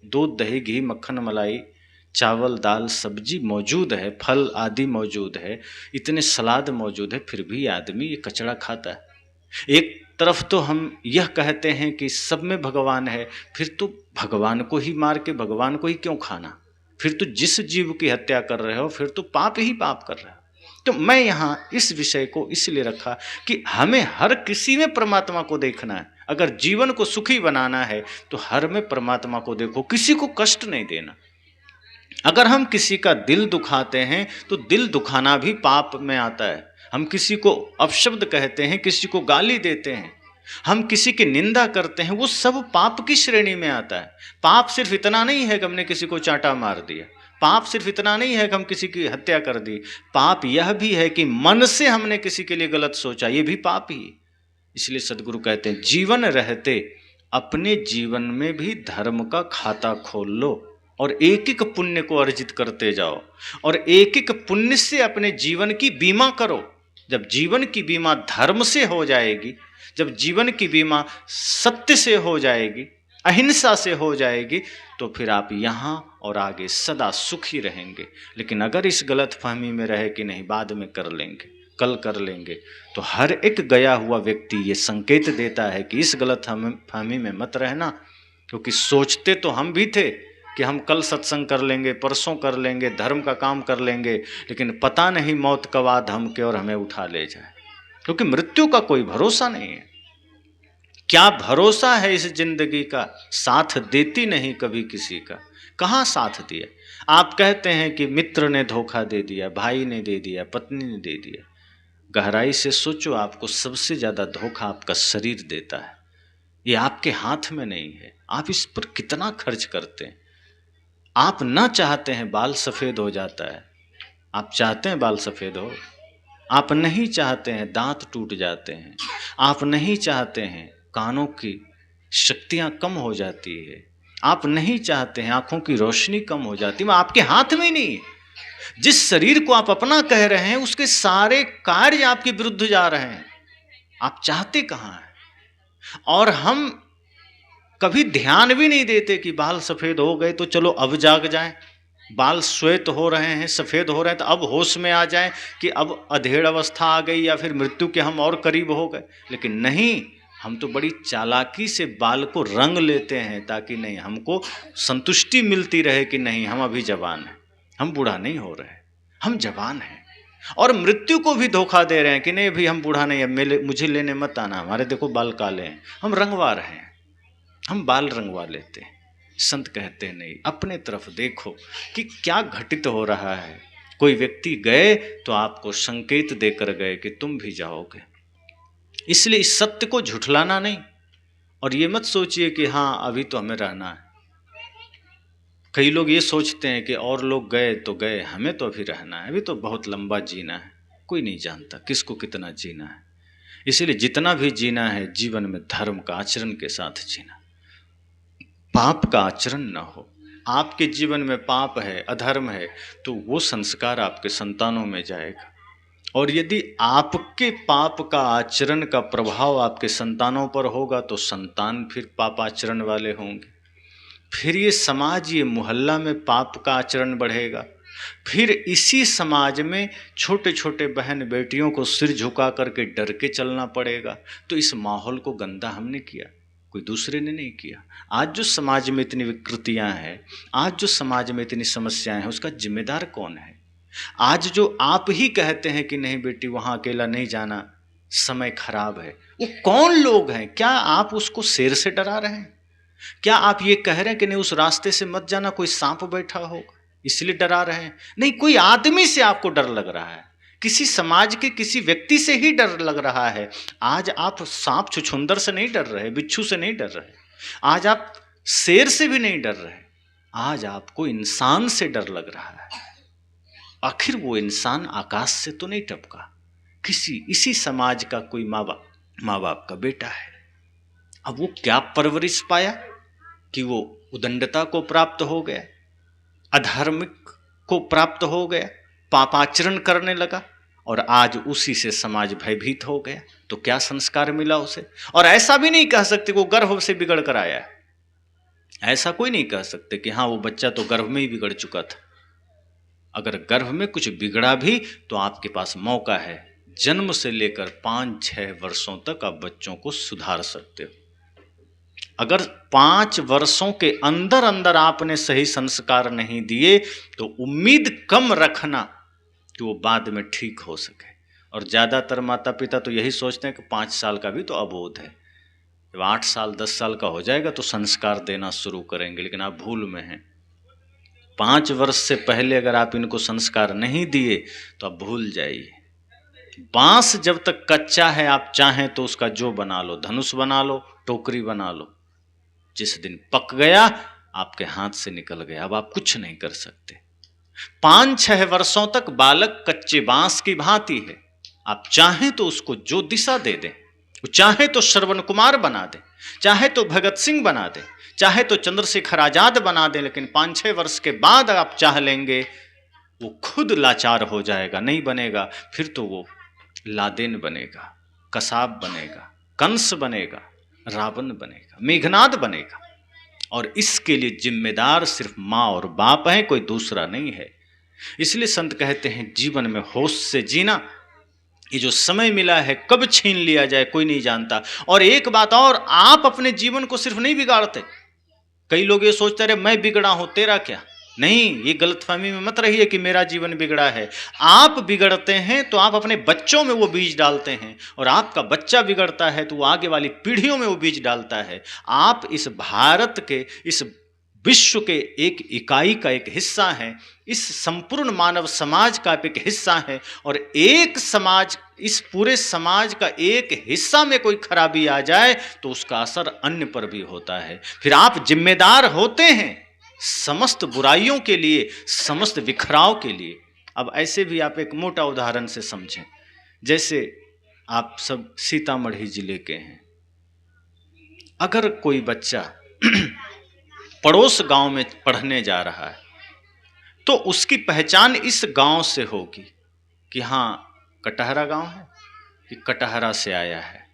दूध, दही, घी, मक्खन, मलाई, चावल, दाल, सब्जी मौजूद है, फल आदि मौजूद है, इतने सलाद मौजूद है, फिर भी आदमी ये कचड़ा खाता है। एक तरफ तो हम यह कहते हैं कि सब में भगवान है, फिर तो भगवान को ही मार के भगवान को ही क्यों खाना? फिर तो जिस जीव की हत्या कर रहे हो, फिर तो पाप ही पाप कर रहे हो। तो मैं यहाँ इस विषय को इसलिए रखा कि हमें हर किसी में परमात्मा को देखना है। अगर जीवन को सुखी बनाना है तो हर में परमात्मा को देखो, किसी को कष्ट नहीं देना। अगर हम किसी का दिल दुखाते हैं तो दिल दुखाना भी पाप में आता है। हम किसी को अपशब्द कहते हैं, किसी को गाली देते हैं, हम किसी की निंदा करते हैं, वो सब पाप की श्रेणी में आता है। पाप सिर्फ इतना नहीं है कि हमने किसी को चांटा मार दिया, पाप सिर्फ इतना नहीं है कि हम किसी की हत्या कर दी, पाप यह भी है कि मन से हमने किसी के लिए गलत सोचा, ये भी पाप ही। इसलिए सदगुरु कहते हैं जीवन रहते अपने जीवन में भी धर्म का खाता खोल लो। और एक एक पुण्य को अर्जित करते जाओ और एक एक पुण्य से अपने जीवन की बीमा करो। जब जीवन की बीमा धर्म से हो जाएगी, जब जीवन की बीमा सत्य से हो जाएगी, अहिंसा से हो जाएगी, तो फिर आप यहाँ और आगे सदा सुखी रहेंगे। लेकिन अगर इस गलत फहमी में रहे कि नहीं बाद में कर लेंगे, कल कर लेंगे, तो हर एक गया हुआ व्यक्ति ये संकेत देता है कि इस गलत फहमी में मत रहना। क्योंकि सोचते तो हम भी थे कि हम कल सत्संग कर लेंगे, परसों कर लेंगे, धर्म का काम कर लेंगे, लेकिन पता नहीं मौत कब आ धमके और हमें उठा ले जाए। क्योंकि मृत्यु का कोई भरोसा नहीं है। क्या भरोसा है इस जिंदगी का, साथ देती नहीं कभी किसी का। कहाँ साथ दिया? आप कहते हैं कि मित्र ने धोखा दे दिया, भाई ने दे दिया, पत्नी ने दे दिया। गहराई से सोचो, आपको सबसे ज्यादा धोखा आपका शरीर देता है। ये आपके हाथ में नहीं है, आप इस पर कितना खर्च करते हैं। आप ना चाहते हैं बाल सफेद हो जाता है, आप चाहते हैं बाल सफेद हो। आप नहीं चाहते हैं दांत टूट जाते हैं, आप नहीं चाहते हैं कानों की शक्तियां कम हो जाती है, आप नहीं चाहते हैं आंखों की रोशनी कम हो जाती है। आपके हाथ में ही नहीं है। जिस शरीर को आप अपना कह रहे हैं उसके सारे कार्य आपके विरुद्ध जा रहे हैं। आप चाहते कहाँ हैं? और हम कभी ध्यान भी नहीं देते कि बाल सफेद हो गए तो चलो अब जाग जाएं, बाल श्वेत हो रहे हैं, सफेद हो रहे हैं, तो अब होश में आ जाएं कि अब अधेड़ अवस्था आ गई या फिर मृत्यु के हम और करीब हो गए। लेकिन नहीं, हम तो बड़ी चालाकी से बाल को रंग लेते हैं ताकि नहीं हमको संतुष्टि मिलती रहे कि नहीं हम अभी जवान हैं, हम बूढ़ा नहीं हो रहे, हम जवान हैं। और मृत्यु को भी धोखा दे रहे हैं कि नहीं अभी हम बूढ़ा नहीं है, मुझे लेने मत आना, हमारे देखो बाल काले हैं, हम रंगवा रहे हैं, हम बाल रंगवा लेते हैं। संत कहते नहीं, अपने तरफ देखो कि क्या घटित हो रहा है। कोई व्यक्ति गए तो आपको संकेत देकर गए कि तुम भी जाओगे। इसलिए इस सत्य को झुठलाना नहीं। और ये मत सोचिए कि हाँ अभी तो हमें रहना है। कई लोग ये सोचते हैं कि और लोग गए तो गए, हमें तो अभी रहना है, अभी तो बहुत लंबा जीना है। कोई नहीं जानता किसको कितना जीना है। इसलिए जितना भी जीना है जीवन में धर्म का आचरण के साथ जीना, पाप का आचरण न हो। आपके जीवन में पाप है, अधर्म है, तो वो संस्कार आपके संतानों में जाएगा। और यदि आपके पाप का आचरण का प्रभाव आपके संतानों पर होगा तो संतान फिर पापाचरण वाले होंगे। फिर ये समाज, ये मोहल्ला में पाप का आचरण बढ़ेगा। फिर इसी समाज में छोटे छोटे बहन बेटियों को सिर झुका करके डर के चलना पड़ेगा। तो इस माहौल को गंदा हमने किया, कोई दूसरे ने नहीं किया। आज जो समाज में इतनी विकृतियां हैं, आज जो समाज में इतनी समस्याएं हैं, उसका जिम्मेदार कौन है? आज जो आप ही कहते हैं कि नहीं बेटी वहां अकेला नहीं जाना, समय खराब है, वो कौन लोग हैं? क्या आप उसको शेर से डरा रहे हैं? क्या आप ये कह रहे हैं कि नहीं उस रास्ते से मत जाना, कोई सांप बैठा होगा इसलिए डरा रहे हैं? नहीं, कोई आदमी से आपको डर लग रहा है, किसी समाज के किसी व्यक्ति से ही डर लग रहा है। आज आप सांप छुछुंदर से नहीं डर रहे, बिच्छू से नहीं डर रहे, आज आप शेर से भी नहीं डर रहे, आज आपको इंसान से डर लग रहा है। आखिर वो इंसान आकाश से तो नहीं टपका, किसी इसी समाज का कोई माँ बाप का बेटा है। अब वो क्या परवरिश पाया कि वो उदंडता को प्राप्त हो गया, अधार्मिक को प्राप्त हो गया, पापाचरण करने लगा और आज उसी से समाज भयभीत हो गया। तो क्या संस्कार मिला उसे? और ऐसा भी नहीं कह सकते वो गर्भ से बिगड़ कर आया है। ऐसा कोई नहीं कह सकते कि हाँ वो बच्चा तो गर्भ में ही बिगड़ चुका था। अगर गर्भ में कुछ बिगड़ा भी तो आपके पास मौका है, जन्म से लेकर 5-6 वर्षों तक आप बच्चों को सुधार सकते हो। अगर 5 वर्षों के अंदर अंदर आपने सही संस्कार नहीं दिए तो उम्मीद कम रखना कि वो बाद में ठीक हो सके। और ज़्यादातर माता पिता तो यही सोचते हैं कि 5 साल का भी तो अबोध है, जब 8 साल 10 साल का हो जाएगा तो संस्कार देना शुरू करेंगे। लेकिन आप भूल में हैं। 5 वर्ष से पहले अगर आप इनको संस्कार नहीं दिए तो आप भूल जाइए। बांस जब तक कच्चा है आप चाहें तो उसका जो बना लो, धनुष बना लो, टोकरी बना लो, जिस दिन पक गया आपके हाथ से निकल गया, अब आप कुछ नहीं कर सकते। 5-6 वर्षों तक बालक कच्चे बांस की भांति है। आप चाहें तो उसको जो दिशा दे दें, चाहें तो श्रवण कुमार बना दें, चाहे तो भगत सिंह बना दे, चाहे तो चंद्रशेखर आजाद बना दे, लेकिन 5-6 वर्ष के बाद आप चाह लेंगे वो खुद लाचार हो जाएगा, नहीं बनेगा। फिर तो वो लादेन बनेगा, कसाब बनेगा, कंस बनेगा, रावण बनेगा, मेघनाद बनेगा। और इसके लिए जिम्मेदार सिर्फ माँ और बाप हैं, कोई दूसरा नहीं है। इसलिए संत कहते हैं जीवन में होश से जीना। ये जो समय मिला है कब छीन लिया जाए कोई नहीं जानता। और एक बात और, आप अपने जीवन को सिर्फ नहीं बिगाड़ते। कई लोग ये सोचते रहे मैं बिगड़ा हूं तेरा क्या। नहीं, ये गलतफहमी में मत रहिए कि मेरा जीवन बिगड़ा है। आप बिगड़ते हैं तो आप अपने बच्चों में वो बीज डालते हैं, और आपका बच्चा बिगड़ता है तो वो आगे वाली पीढ़ियों में वो बीज डालता है। आप इस भारत के, इस विश्व के एक इकाई का एक हिस्सा हैं, इस संपूर्ण मानव समाज का एक हिस्सा है। और एक समाज, इस पूरे समाज का एक हिस्सा में कोई खराबी आ जाए तो उसका असर अन्य पर भी होता है। फिर आप जिम्मेदार होते हैं समस्त बुराइयों के लिए, समस्त बिखराव के लिए। अब ऐसे भी आप एक मोटा उदाहरण से समझें। जैसे आप सब सीतामढ़ी जिले के हैं, अगर कोई बच्चा पड़ोस गांव में पढ़ने जा रहा है तो उसकी पहचान इस गांव से होगी कि हाँ कटहरा गांव है, कि कटहरा से आया है।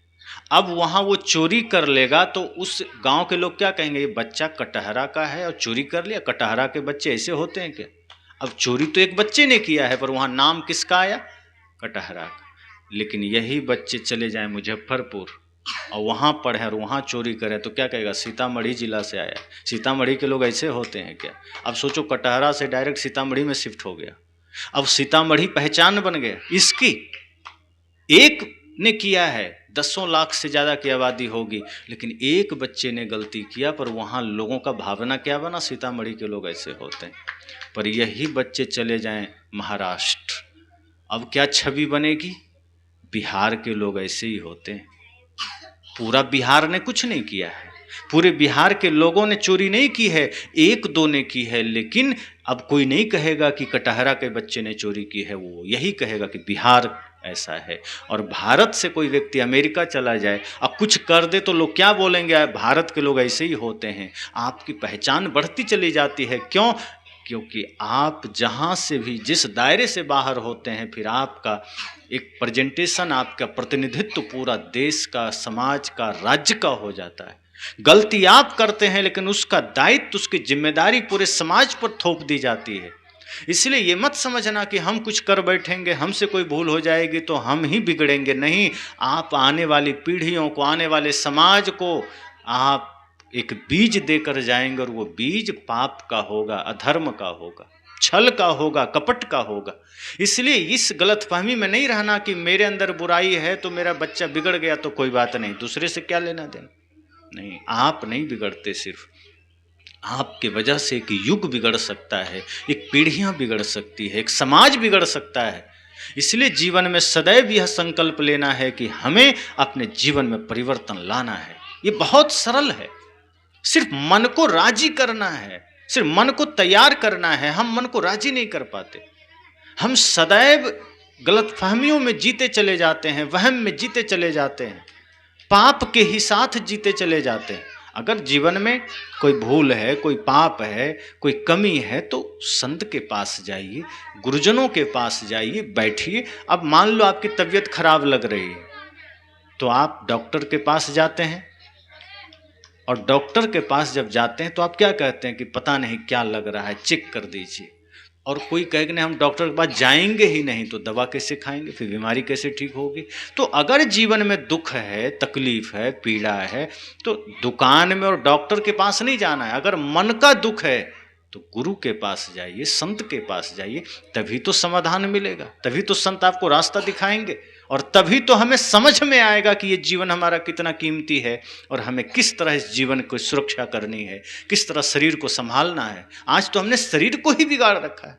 अब वहाँ वो चोरी कर लेगा तो उस गांव के लोग क्या कहेंगे, ये बच्चा कटहरा का है और चोरी कर लिया। कटहरा के बच्चे ऐसे होते हैं क्या? अब चोरी तो एक बच्चे ने किया है, पर वहाँ नाम किसका आया? कटहरा का। लेकिन यही बच्चे चले जाएं मुजफ्फरपुर और वहाँ पढ़े और वहाँ चोरी करें तो क्या कहेगा, सीतामढ़ी जिला से आया। सीतामढ़ी के लोग ऐसे होते हैं क्या? अब सोचो कटहरा से डायरेक्ट सीतामढ़ी में शिफ्ट हो गया, अब सीतामढ़ी पहचान बन गया इसकी। एक ने किया है, 10 लाख से ज़्यादा की आबादी होगी, लेकिन एक बच्चे ने गलती किया, पर वहाँ लोगों का भावना क्या बना, सीतामढ़ी के लोग ऐसे होते हैं। पर यही बच्चे चले जाएं महाराष्ट्र, अब क्या छवि बनेगी? बिहार के लोग ऐसे ही होते हैं। पूरा बिहार ने कुछ नहीं किया है, पूरे बिहार के लोगों ने चोरी नहीं की है, 1-2 ने की है। लेकिन अब कोई नहीं कहेगा कि कटहरा के बच्चे ने चोरी की है, वो यही कहेगा कि बिहार ऐसा है। और भारत से कोई व्यक्ति अमेरिका चला जाए अब कुछ कर दे तो लोग क्या बोलेंगे, भारत के लोग ऐसे ही होते हैं। आपकी पहचान बढ़ती चली जाती है। क्यों? क्योंकि आप जहाँ से भी, जिस दायरे से बाहर होते हैं, फिर आपका एक प्रेजेंटेशन, आपका प्रतिनिधित्व पूरा देश का, समाज का, राज्य का हो जाता है। गलती आप करते हैं लेकिन उसका दायित्व, उसकी जिम्मेदारी पूरे समाज पर थोप दी जाती है। इसलिए ये मत समझना कि हम कुछ कर बैठेंगे, हमसे कोई भूल हो जाएगी तो हम ही बिगड़ेंगे। नहीं, आप आने वाली पीढ़ियों को, आने वाले समाज को आप एक बीज देकर जाएंगे, और वो बीज पाप का होगा, अधर्म का होगा, छल का होगा, कपट का होगा। इसलिए इस गलतफहमी में नहीं रहना कि मेरे अंदर बुराई है तो मेरा बच्चा बिगड़ गया तो कोई बात नहीं, दूसरे से क्या लेना देना। नहीं, आप नहीं बिगड़ते, सिर्फ आपके वजह से एक युग बिगड़ सकता है, एक पीढ़ियां बिगड़ सकती है, एक समाज बिगड़ सकता है। इसलिए जीवन में सदैव यह संकल्प लेना है कि हमें अपने जीवन में परिवर्तन लाना है। ये बहुत सरल है, सिर्फ मन को राजी करना है, सिर्फ मन को तैयार करना है। हम मन को राजी नहीं कर पाते, हम सदैव गलतफहमियों में जीते चले जाते हैं, वहम में जीते चले जाते हैं, पाप के ही साथ जीते चले जाते हैं। अगर जीवन में कोई भूल है, कोई पाप है, कोई कमी है तो संत के पास जाइए, गुरुजनों के पास जाइए, बैठिए। अब मान लो आपकी तबीयत खराब लग रही है तो आप डॉक्टर के पास जाते हैं, और डॉक्टर के पास जब जाते हैं तो आप क्या कहते हैं कि पता नहीं क्या लग रहा है, चेक कर दीजिए। और कोई कहे कि नहीं हम डॉक्टर के पास जाएंगे ही नहीं, तो दवा कैसे खाएंगे, फिर बीमारी कैसे ठीक होगी। तो अगर जीवन में दुख है, तकलीफ है, पीड़ा है, तो दुकान में और डॉक्टर के पास नहीं जाना है। अगर मन का दुख है तो गुरु के पास जाइए, संत के पास जाइए, तभी तो समाधान मिलेगा, तभी तो संत आपको रास्ता दिखाएंगे, और तभी तो हमें समझ में आएगा कि ये जीवन हमारा कितना कीमती है और हमें किस तरह इस जीवन को सुरक्षा करनी है, किस तरह शरीर को संभालना है। आज तो हमने शरीर को ही बिगाड़ रखा है।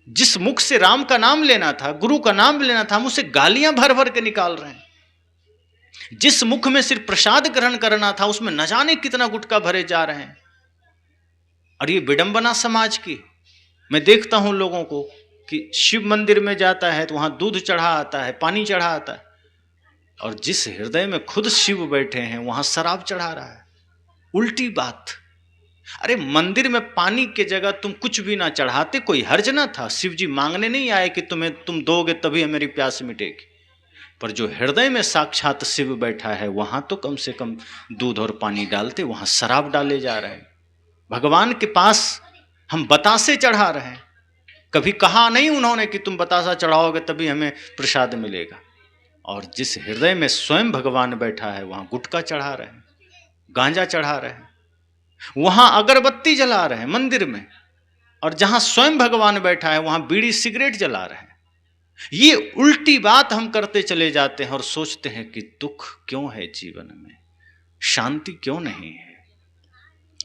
जिस मुख से राम का नाम लेना था, गुरु का नाम लेना था, हम उसे गालियां भर भर के निकाल रहे हैं। जिस मुख में सिर्फ प्रसाद ग्रहण करना था, उसमें न जाने कितना गुटखा भरे जा रहे हैं। और ये विडंबना समाज की। मैं देखता हूं लोगों को कि शिव मंदिर में जाता है तो वहां दूध चढ़ा आता है, पानी चढ़ा आता है, और जिस हृदय में खुद शिव बैठे हैं वहां शराब चढ़ा रहा है। उल्टी बात। अरे मंदिर में पानी के जगह तुम कुछ भी ना चढ़ाते, कोई हर्ज ना था। शिव जी मांगने नहीं आए कि तुम दोगे तभी मेरी प्यास मिटेगी। पर जो हृदय में साक्षात शिव बैठा है वहां तो कम से कम दूध और पानी डालते, वहां शराब डाले जा रहे हैं। भगवान के पास हम बतासे चढ़ा रहे हैं। कभी कहा नहीं उन्होंने कि तुम बतासा चढ़ाओगे तभी हमें प्रसाद मिलेगा। और जिस हृदय में स्वयं भगवान बैठा है वहां गुटखा चढ़ा रहे हैं, गांजा चढ़ा रहे हैं, वहां अगरबत्ती जला रहे हैं मंदिर में, और जहां स्वयं भगवान बैठा है वहां बीड़ी सिगरेट जला रहे हैं। ये उल्टी बात हम करते चले जाते हैं और सोचते हैं कि दुख क्यों है जीवन में, शांति क्यों नहीं है।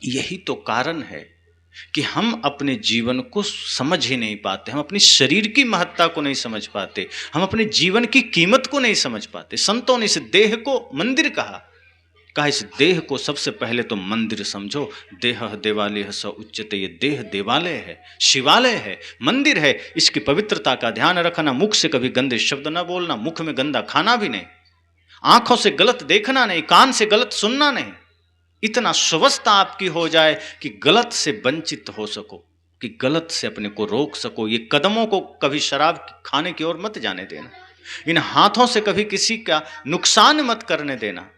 यही तो कारण है कि हम अपने जीवन को समझ ही नहीं पाते, हम अपनी शरीर की महत्ता को नहीं समझ पाते, हम अपने जीवन की कीमत को नहीं समझ पाते। संतों ने इस देह को मंदिर कहा इस देह को सबसे पहले तो मंदिर समझो। देह देवालय स उच्यते, ये देह देवालय है, शिवालय है, मंदिर है। इसकी पवित्रता का ध्यान रखना, मुख से कभी गंदे शब्द ना बोलना, मुख में गंदा खाना भी नहीं, आंखों से गलत देखना नहीं, कान से गलत सुनना नहीं। इतना स्वस्थता आपकी हो जाए कि गलत से वंचित हो सको, कि गलत से अपने को रोक सको। ये कदमों को कभी शराब खाने की ओर मत जाने देना, इन हाथों से कभी किसी का नुकसान मत करने देना।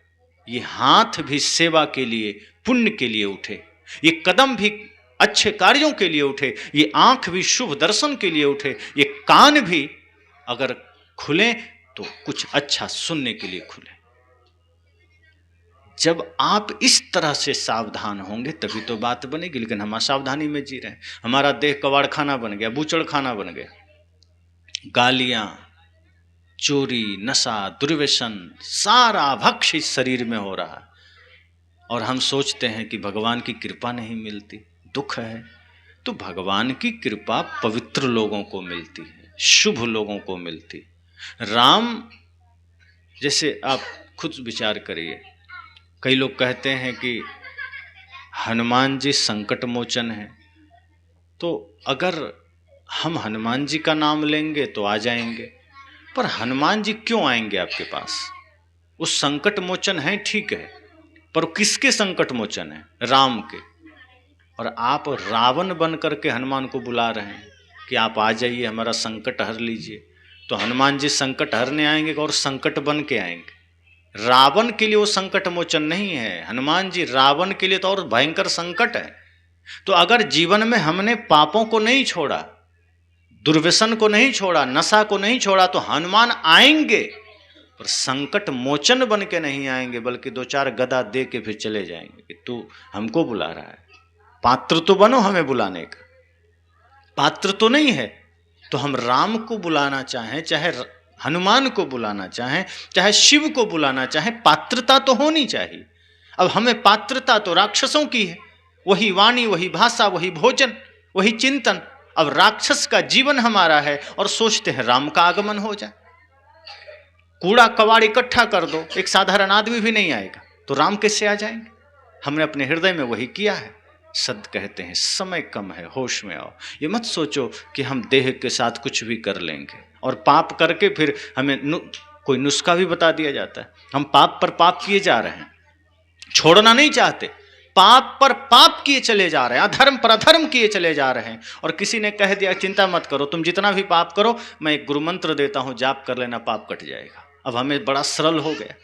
ये हाथ भी सेवा के लिए, पुण्य के लिए उठे, ये कदम भी अच्छे कार्यों के लिए उठे, ये आंख भी शुभ दर्शन के लिए उठे, ये कान भी अगर खुले तो कुछ अच्छा सुनने के लिए खुले। जब आप इस तरह से सावधान होंगे तभी तो बात बनेगी। लेकिन हम असावधानी में जी रहे हैं। हमारा देह कबाड़ खाना बन गया, बूचड़ खाना बन गया, गालियां, चोरी, नशा, दुर्व्यसन, सारा भक्ष इस शरीर में हो रहा है। और हम सोचते हैं कि भगवान की कृपा नहीं मिलती, दुख है। तो भगवान की कृपा पवित्र लोगों को मिलती है, शुभ लोगों को मिलती। राम जैसे आप खुद विचार करिए, कई लोग कहते हैं कि हनुमान जी संकट मोचन है, तो अगर हम हनुमान जी का नाम लेंगे तो आ जाएंगे। पर हनुमान जी क्यों आएंगे आपके पास? वो संकट मोचन है, ठीक है, पर किसके संकट मोचन है? राम के। और आप रावण बन करके हनुमान को बुला रहे हैं कि आप आ जाइए, हमारा संकट हर लीजिए। तो हनुमान जी संकट हरने आएंगे और संकट बन के आएंगे। रावण के लिए वो संकट मोचन नहीं है, हनुमान जी रावण के लिए तो और भयंकर संकट है। तो अगर जीवन में हमने पापों को नहीं छोड़ा, दुर्व्यसन को नहीं छोड़ा, नशा को नहीं छोड़ा, तो हनुमान आएंगे पर संकट मोचन बन के नहीं आएंगे, बल्कि दो चार गदा दे के फिर चले जाएंगे कि तू हमको बुला रहा है। पात्र तो बनो हमें बुलाने का, पात्र तो नहीं है। तो हम राम को बुलाना चाहें, चाहे हनुमान को बुलाना चाहें, चाहे शिव को बुलाना चाहें, पात्रता तो होनी चाहिए। अब हमें पात्रता तो राक्षसों की है, वही वाणी, वही भाषा, वही भोजन, वही चिंतन। अब राक्षस का जीवन हमारा है और सोचते हैं राम का आगमन हो जाए। कूड़ा कबाड़ इकट्ठा कर दो, एक साधारण आदमी भी नहीं आएगा, तो राम कैसे आ जाएंगे? हमने अपने हृदय में वही किया है। सद कहते हैं समय कम है, होश में आओ। ये मत सोचो कि हम देह के साथ कुछ भी कर लेंगे और पाप करके फिर हमें कोई नुस्खा भी बता दिया जाता है। हम पाप पर पाप किए जा रहे हैं, छोड़ना नहीं चाहते, पाप पर पाप किए चले जा रहे हैं, अधर्म पर अधर्म किए चले जा रहे हैं। और किसी ने कह दिया चिंता मत करो, तुम जितना भी पाप करो मैं एक गुरु मंत्र देता हूं, जाप कर लेना, पाप कट जाएगा। अब हमें बड़ा सरल हो गया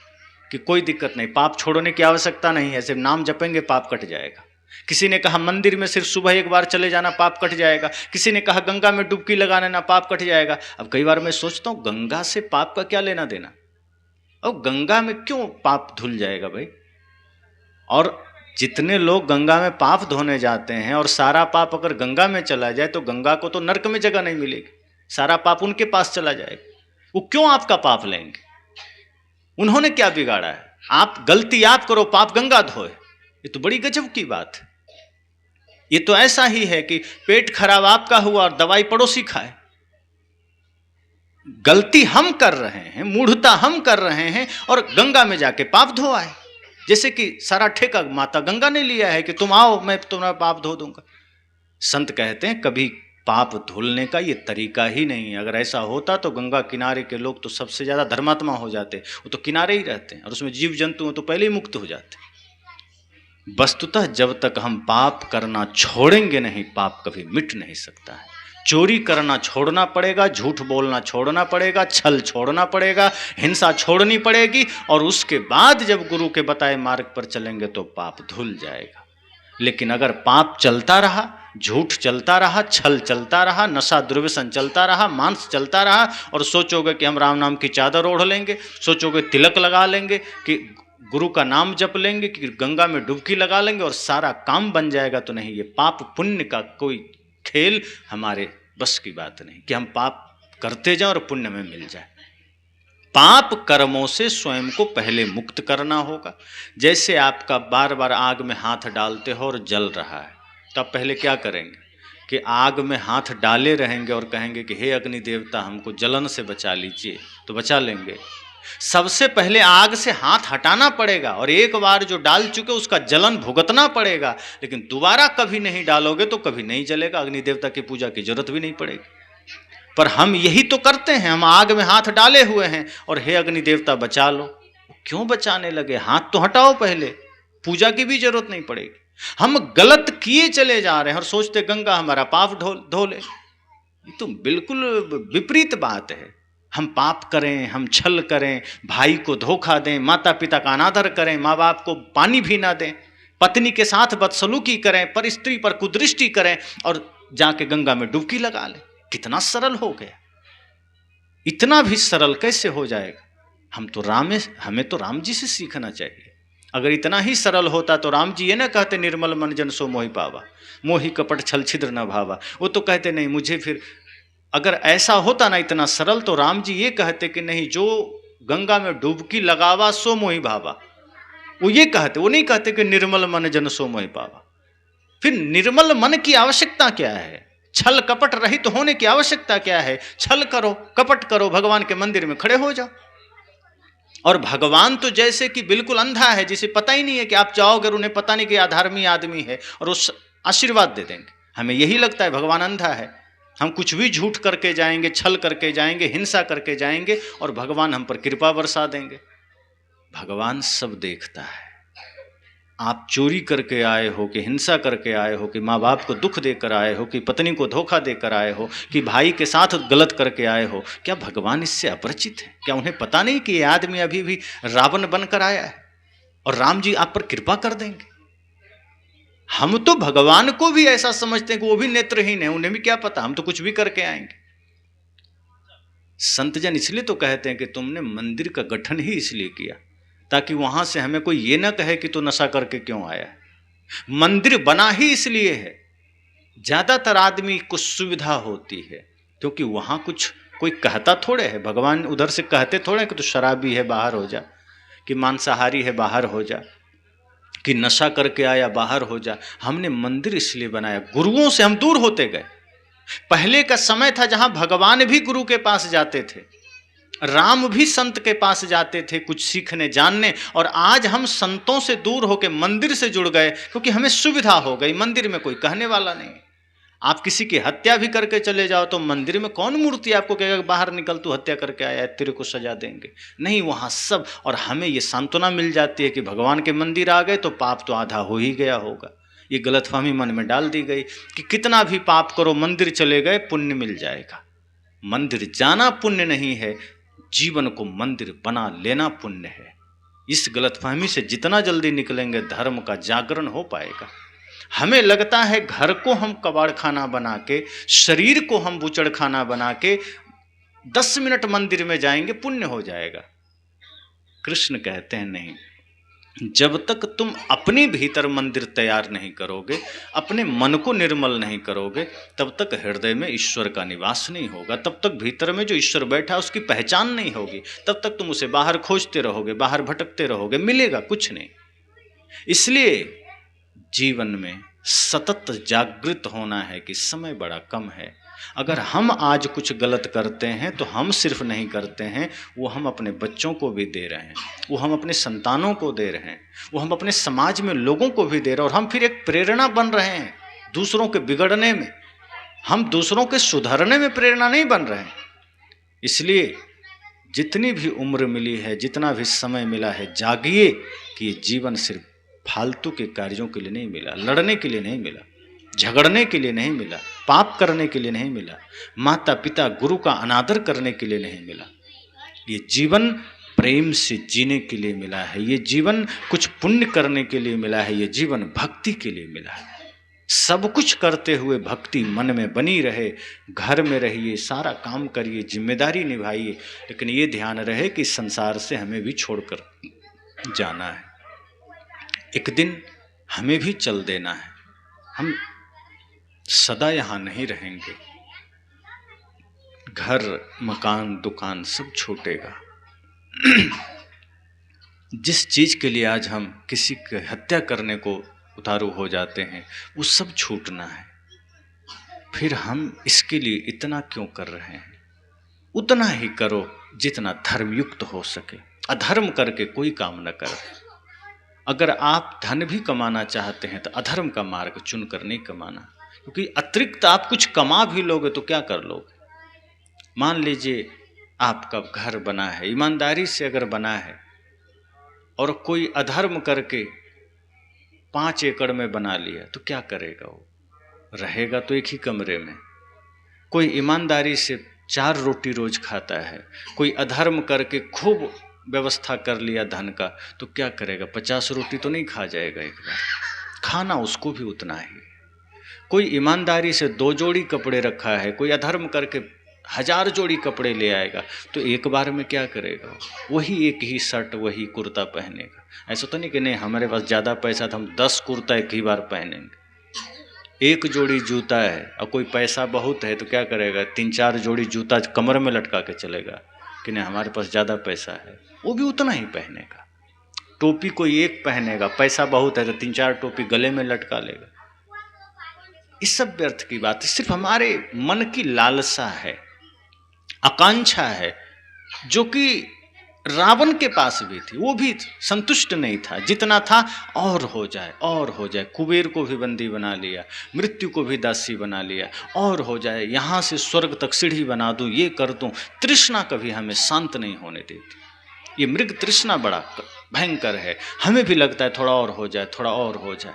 कि कोई दिक्कत नहीं, पाप छोड़ने की आवश्यकता नहीं है, सिर्फ नाम जपेंगे पाप कट जाएगा। किसी ने कहा मंदिर में सिर्फ सुबह एक बार चले जाना, पाप कट जाएगा। किसी ने कहा गंगा में डुबकी लगा लेना, पाप कट जाएगा। अब कई बार मैं सोचता हूँ गंगा से पाप का क्या लेना देना? अब गंगा में क्यों पाप धुल जाएगा भाई? और जितने लोग गंगा में पाप धोने जाते हैं और सारा पाप अगर गंगा में चला जाए तो गंगा को तो नर्क में जगह नहीं मिलेगी, सारा पाप उनके पास चला जाएगा। वो क्यों आपका पाप लेंगे? उन्होंने क्या बिगाड़ा है? आप गलती आप करो, पाप गंगा धोए। ये तो बड़ी गजब की बात है। ये तो ऐसा ही है कि पेट खराब आपका हुआ और दवाई पड़ोसी खाए। गलती हम कर रहे हैं, मूढ़ता हम कर रहे हैं और गंगा में जाके पाप धो आए। जैसे कि सारा ठेका माता गंगा ने लिया है कि तुम आओ मैं तुम्हारा पाप धो दूंगा। संत कहते हैं कभी पाप धुलने का ये तरीका ही नहीं है। अगर ऐसा होता तो गंगा किनारे के लोग तो सबसे ज़्यादा धर्मात्मा हो जाते, वो तो किनारे ही रहते हैं और उसमें जीव जंतु तो पहले ही मुक्त हो जाते। वस्तुतः जब तक हम पाप करना छोड़ेंगे नहीं, पाप कभी मिट नहीं सकता है। चोरी करना छोड़ना पड़ेगा, झूठ बोलना छोड़ना पड़ेगा, छल छोड़ना पड़ेगा, हिंसा छोड़नी पड़ेगी, और उसके बाद जब गुरु के बताए मार्ग पर चलेंगे तो पाप धुल जाएगा। लेकिन अगर पाप चलता रहा, झूठ चलता रहा, छल चलता रहा, नशा दुर्व्यसन चलता रहा, मांस चलता रहा, और सोचोगे कि हम राम नाम की चादर ओढ़ लेंगे, सोचोगे तिलक लगा लेंगे, कि गुरु का नाम जप लेंगे, कि गंगा में डुबकी लगा लेंगे और सारा काम बन जाएगा, तो नहीं, ये पाप पुण्य का कोई खेल हमारे बस की बात नहीं कि हम पाप करते जाएं और पुण्य में मिल जाए। पाप कर्मों से स्वयं को पहले मुक्त करना होगा। जैसे आपका बार बार आग में हाथ डालते हो और जल रहा है, तो आप पहले क्या करेंगे कि आग में हाथ डाले रहेंगे और कहेंगे कि हे अग्नि देवता हमको जलन से बचा लीजिए, तो बचा लेंगे। सबसे पहले आग से हाथ हटाना पड़ेगा और एक बार जो डाल चुके उसका जलन भुगतना पड़ेगा, लेकिन दोबारा कभी नहीं डालोगे तो कभी नहीं जलेगा, अग्नि देवता की पूजा की जरूरत भी नहीं पड़ेगी। पर हम यही तो करते हैं, हम आग में हाथ डाले हुए हैं और हे अग्नि देवता बचा लो। क्यों बचाने लगे? हाथ तो हटाओ पहले, पूजा की भी जरूरत नहीं पड़ेगी। हम गलत किए चले जा रहे हैं और सोचते गंगा हमारा पाप धो ले। ये तो बिल्कुल विपरीत बात है। हम पाप करें, हम छल करें, भाई को धोखा दें, माता पिता का अनादर करें, माँ बाप को पानी भी ना दें, पत्नी के साथ बदसलूकी करें, पर स्त्री पर कुदृष्टि करें और जाके गंगा में डुबकी लगा लें। कितना सरल हो गया, इतना भी सरल कैसे हो जाएगा? हमें तो राम जी से सीखना चाहिए। अगर इतना ही सरल होता तो राम जी ये ना कहते निर्मल मन जन सो मोहि पावा, मोहि कपट छल छिद्र न भावा। वो तो कहते नहीं मुझे, फिर अगर ऐसा होता ना इतना सरल, तो राम जी ये कहते कि नहीं जो गंगा में डुबकी लगावा सो मोहि भावा। वो ये कहते, वो नहीं कहते कि निर्मल मन जन सो मोहि पावा। फिर निर्मल मन की आवश्यकता क्या है? छल कपट रहित होने की आवश्यकता क्या है? छल करो, कपट करो, भगवान के मंदिर में खड़े हो जाओ। और भगवान तो जैसे कि बिल्कुल अंधा है, जिसे पता ही नहीं है कि आप चाहोगे और उन्हें पता नहीं कि अधर्मी आदमी है और उस आशीर्वाद दे देंगे। हमें यही लगता है भगवान अंधा है, हम कुछ भी झूठ करके जाएंगे, छल करके जाएंगे, हिंसा करके जाएंगे और भगवान हम पर कृपा बरसा देंगे। भगवान सब देखता है। आप चोरी करके आए हो कि हिंसा करके आए हो, कि माँ बाप को दुख देकर आए हो, कि पत्नी को धोखा देकर आए हो, कि भाई के साथ गलत करके आए हो, क्या भगवान इससे अपरिचित है? क्या उन्हें पता नहीं कि ये आदमी अभी भी रावण बनकर आया है और राम जी आप पर कृपा कर देंगे? हम तो भगवान को भी ऐसा समझते हैं कि वो भी नेत्रहीन है, उन्हें भी क्या पता, हम तो कुछ भी करके आएंगे। संत जन इसलिए तो कहते हैं कि तुमने मंदिर का गठन ही इसलिए किया ताकि वहां से हमें कोई ये ना कहे कि तू नशा करके क्यों आया है। मंदिर बना ही इसलिए है, ज्यादातर आदमी को सुविधा होती है, क्योंकि वहां कुछ कोई कहता थोड़े है, भगवान उधर से कहते थोड़े कि तू शराबी है बाहर हो जा, कि मांसाहारी है बाहर हो जा, कि नशा करके आया बाहर हो जा। हमने मंदिर इसलिए बनाया, गुरुओं से हम दूर होते गए। पहले का समय था जहां भगवान भी गुरु के पास जाते थे, राम भी संत के पास जाते थे कुछ सीखने जानने, और आज हम संतों से दूर होकर मंदिर से जुड़ गए क्योंकि हमें सुविधा हो गई। मंदिर में कोई कहने वाला नहीं। आप किसी की हत्या भी करके चले जाओ तो मंदिर में कौन मूर्ति आपको कहेगा बाहर निकल तू हत्या करके आया है, तेरे को सजा देंगे, नहीं, वहाँ सब। और हमें ये सांत्वना मिल जाती है कि भगवान के मंदिर आ गए तो पाप तो आधा हो ही गया होगा। ये गलतफहमी मन में डाल दी गई कि कितना भी पाप करो मंदिर चले गए पुण्य मिल जाएगा। मंदिर जाना पुण्य नहीं है, जीवन को मंदिर बना लेना पुण्य है। इस गलतफहमी से जितना जल्दी निकलेंगे धर्म का जागरण हो पाएगा। हमें लगता है घर को हम कबाड़ खाना बना के, शरीर को हम बुचड़ खाना बना के 10 मिनट मंदिर में जाएंगे पुण्य हो जाएगा। कृष्ण कहते हैं नहीं, जब तक तुम अपने भीतर मंदिर तैयार नहीं करोगे, अपने मन को निर्मल नहीं करोगे, तब तक हृदय में ईश्वर का निवास नहीं होगा, तब तक भीतर में जो ईश्वर बैठा है उसकी पहचान नहीं होगी, तब तक तुम उसे बाहर खोजते रहोगे, बाहर भटकते रहोगे, मिलेगा कुछ नहीं। इसलिए जीवन में सतत जागृत होना है कि समय बड़ा कम है। अगर हम आज कुछ गलत करते हैं तो हम सिर्फ नहीं करते हैं, वो हम अपने बच्चों को भी दे रहे हैं, वो हम अपने संतानों को दे रहे हैं, वो हम अपने समाज में लोगों को भी दे रहे हैं, और हम फिर एक प्रेरणा बन रहे हैं दूसरों के बिगड़ने में। हम दूसरों के सुधरने में प्रेरणा नहीं बन रहे हैं। इसलिए जितनी भी उम्र मिली है, जितना भी समय मिला है, जागिए कि ये जीवन सिर्फ फालतू के कार्यों के लिए नहीं मिला, लड़ने के लिए नहीं मिला, झगड़ने के लिए नहीं मिला, पाप करने के लिए नहीं मिला, माता पिता गुरु का अनादर करने के लिए नहीं मिला। ये जीवन प्रेम से जीने के लिए मिला है, ये जीवन कुछ पुण्य करने के लिए मिला है, ये जीवन भक्ति के लिए मिला है। सब कुछ करते हुए भक्ति मन में बनी रहे, घर में रहिए, सारा काम करिए, जिम्मेदारी निभाइए, लेकिन ये ध्यान रहे कि संसार से हमें भी छोड़कर जाना है। एक दिन हमें भी चल देना है, हम सदा यहाँ नहीं रहेंगे। घर मकान दुकान सब छूटेगा। जिस चीज के लिए आज हम किसी की हत्या करने को उतारू हो जाते हैं, वो सब छूटना है। फिर हम इसके लिए इतना क्यों कर रहे हैं? उतना ही करो जितना धर्मयुक्त हो सके। अधर्म करके कोई काम न करो। अगर आप धन भी कमाना चाहते हैं तो अधर्म का मार्ग चुनकर नहीं कमाना, क्योंकि अतिरिक्त आप कुछ कमा भी लोगे तो क्या कर लोगे? मान लीजिए आपका घर बना है, ईमानदारी से अगर बना है, और कोई अधर्म करके 5 एकड़ में बना लिया तो क्या करेगा? वो रहेगा तो एक ही कमरे में। कोई ईमानदारी से 4 रोटी रोज खाता है, कोई अधर्म करके खूब व्यवस्था कर लिया धन का तो क्या करेगा? 50 रोटी तो नहीं खा जाएगा एक बार, खाना उसको भी उतना ही। कोई ईमानदारी से 2 जोड़ी कपड़े रखा है, कोई अधर्म करके 1000 जोड़ी कपड़े ले आएगा तो एक बार में क्या करेगा? वही एक ही शर्ट वही कुर्ता पहनेगा। ऐसा तो नहीं कि नहीं हमारे पास ज़्यादा पैसा था हम 10 कुर्ता एक ही बार पहनेंगे। एक जोड़ी जूता है और कोई पैसा बहुत है तो क्या करेगा? 3-4 जोड़ी जूता कमर में लटका के चलेगा कि नहीं हमारे पास ज़्यादा पैसा है, वो भी उतना ही पहनेगा। टोपी कोई एक पहनेगा, पैसा बहुत है तो 3-4 टोपी गले में लटका लेगा। इस सब व्यर्थ की बात है, सिर्फ हमारे मन की लालसा है, आकांक्षा है, जो कि रावण के पास भी थी। वो भी संतुष्ट नहीं था, जितना था और हो जाए और हो जाए। कुबेर को भी बंदी बना लिया, मृत्यु को भी दासी बना लिया, और हो जाए, यहाँ से स्वर्ग तक सीढ़ी बना दूं, ये कर दूं। तृष्णा कभी हमें शांत नहीं होने देती। ये मृग तृष्णा बड़ा भयंकर है। हमें भी लगता है थोड़ा और हो जाए, थोड़ा और हो जाए,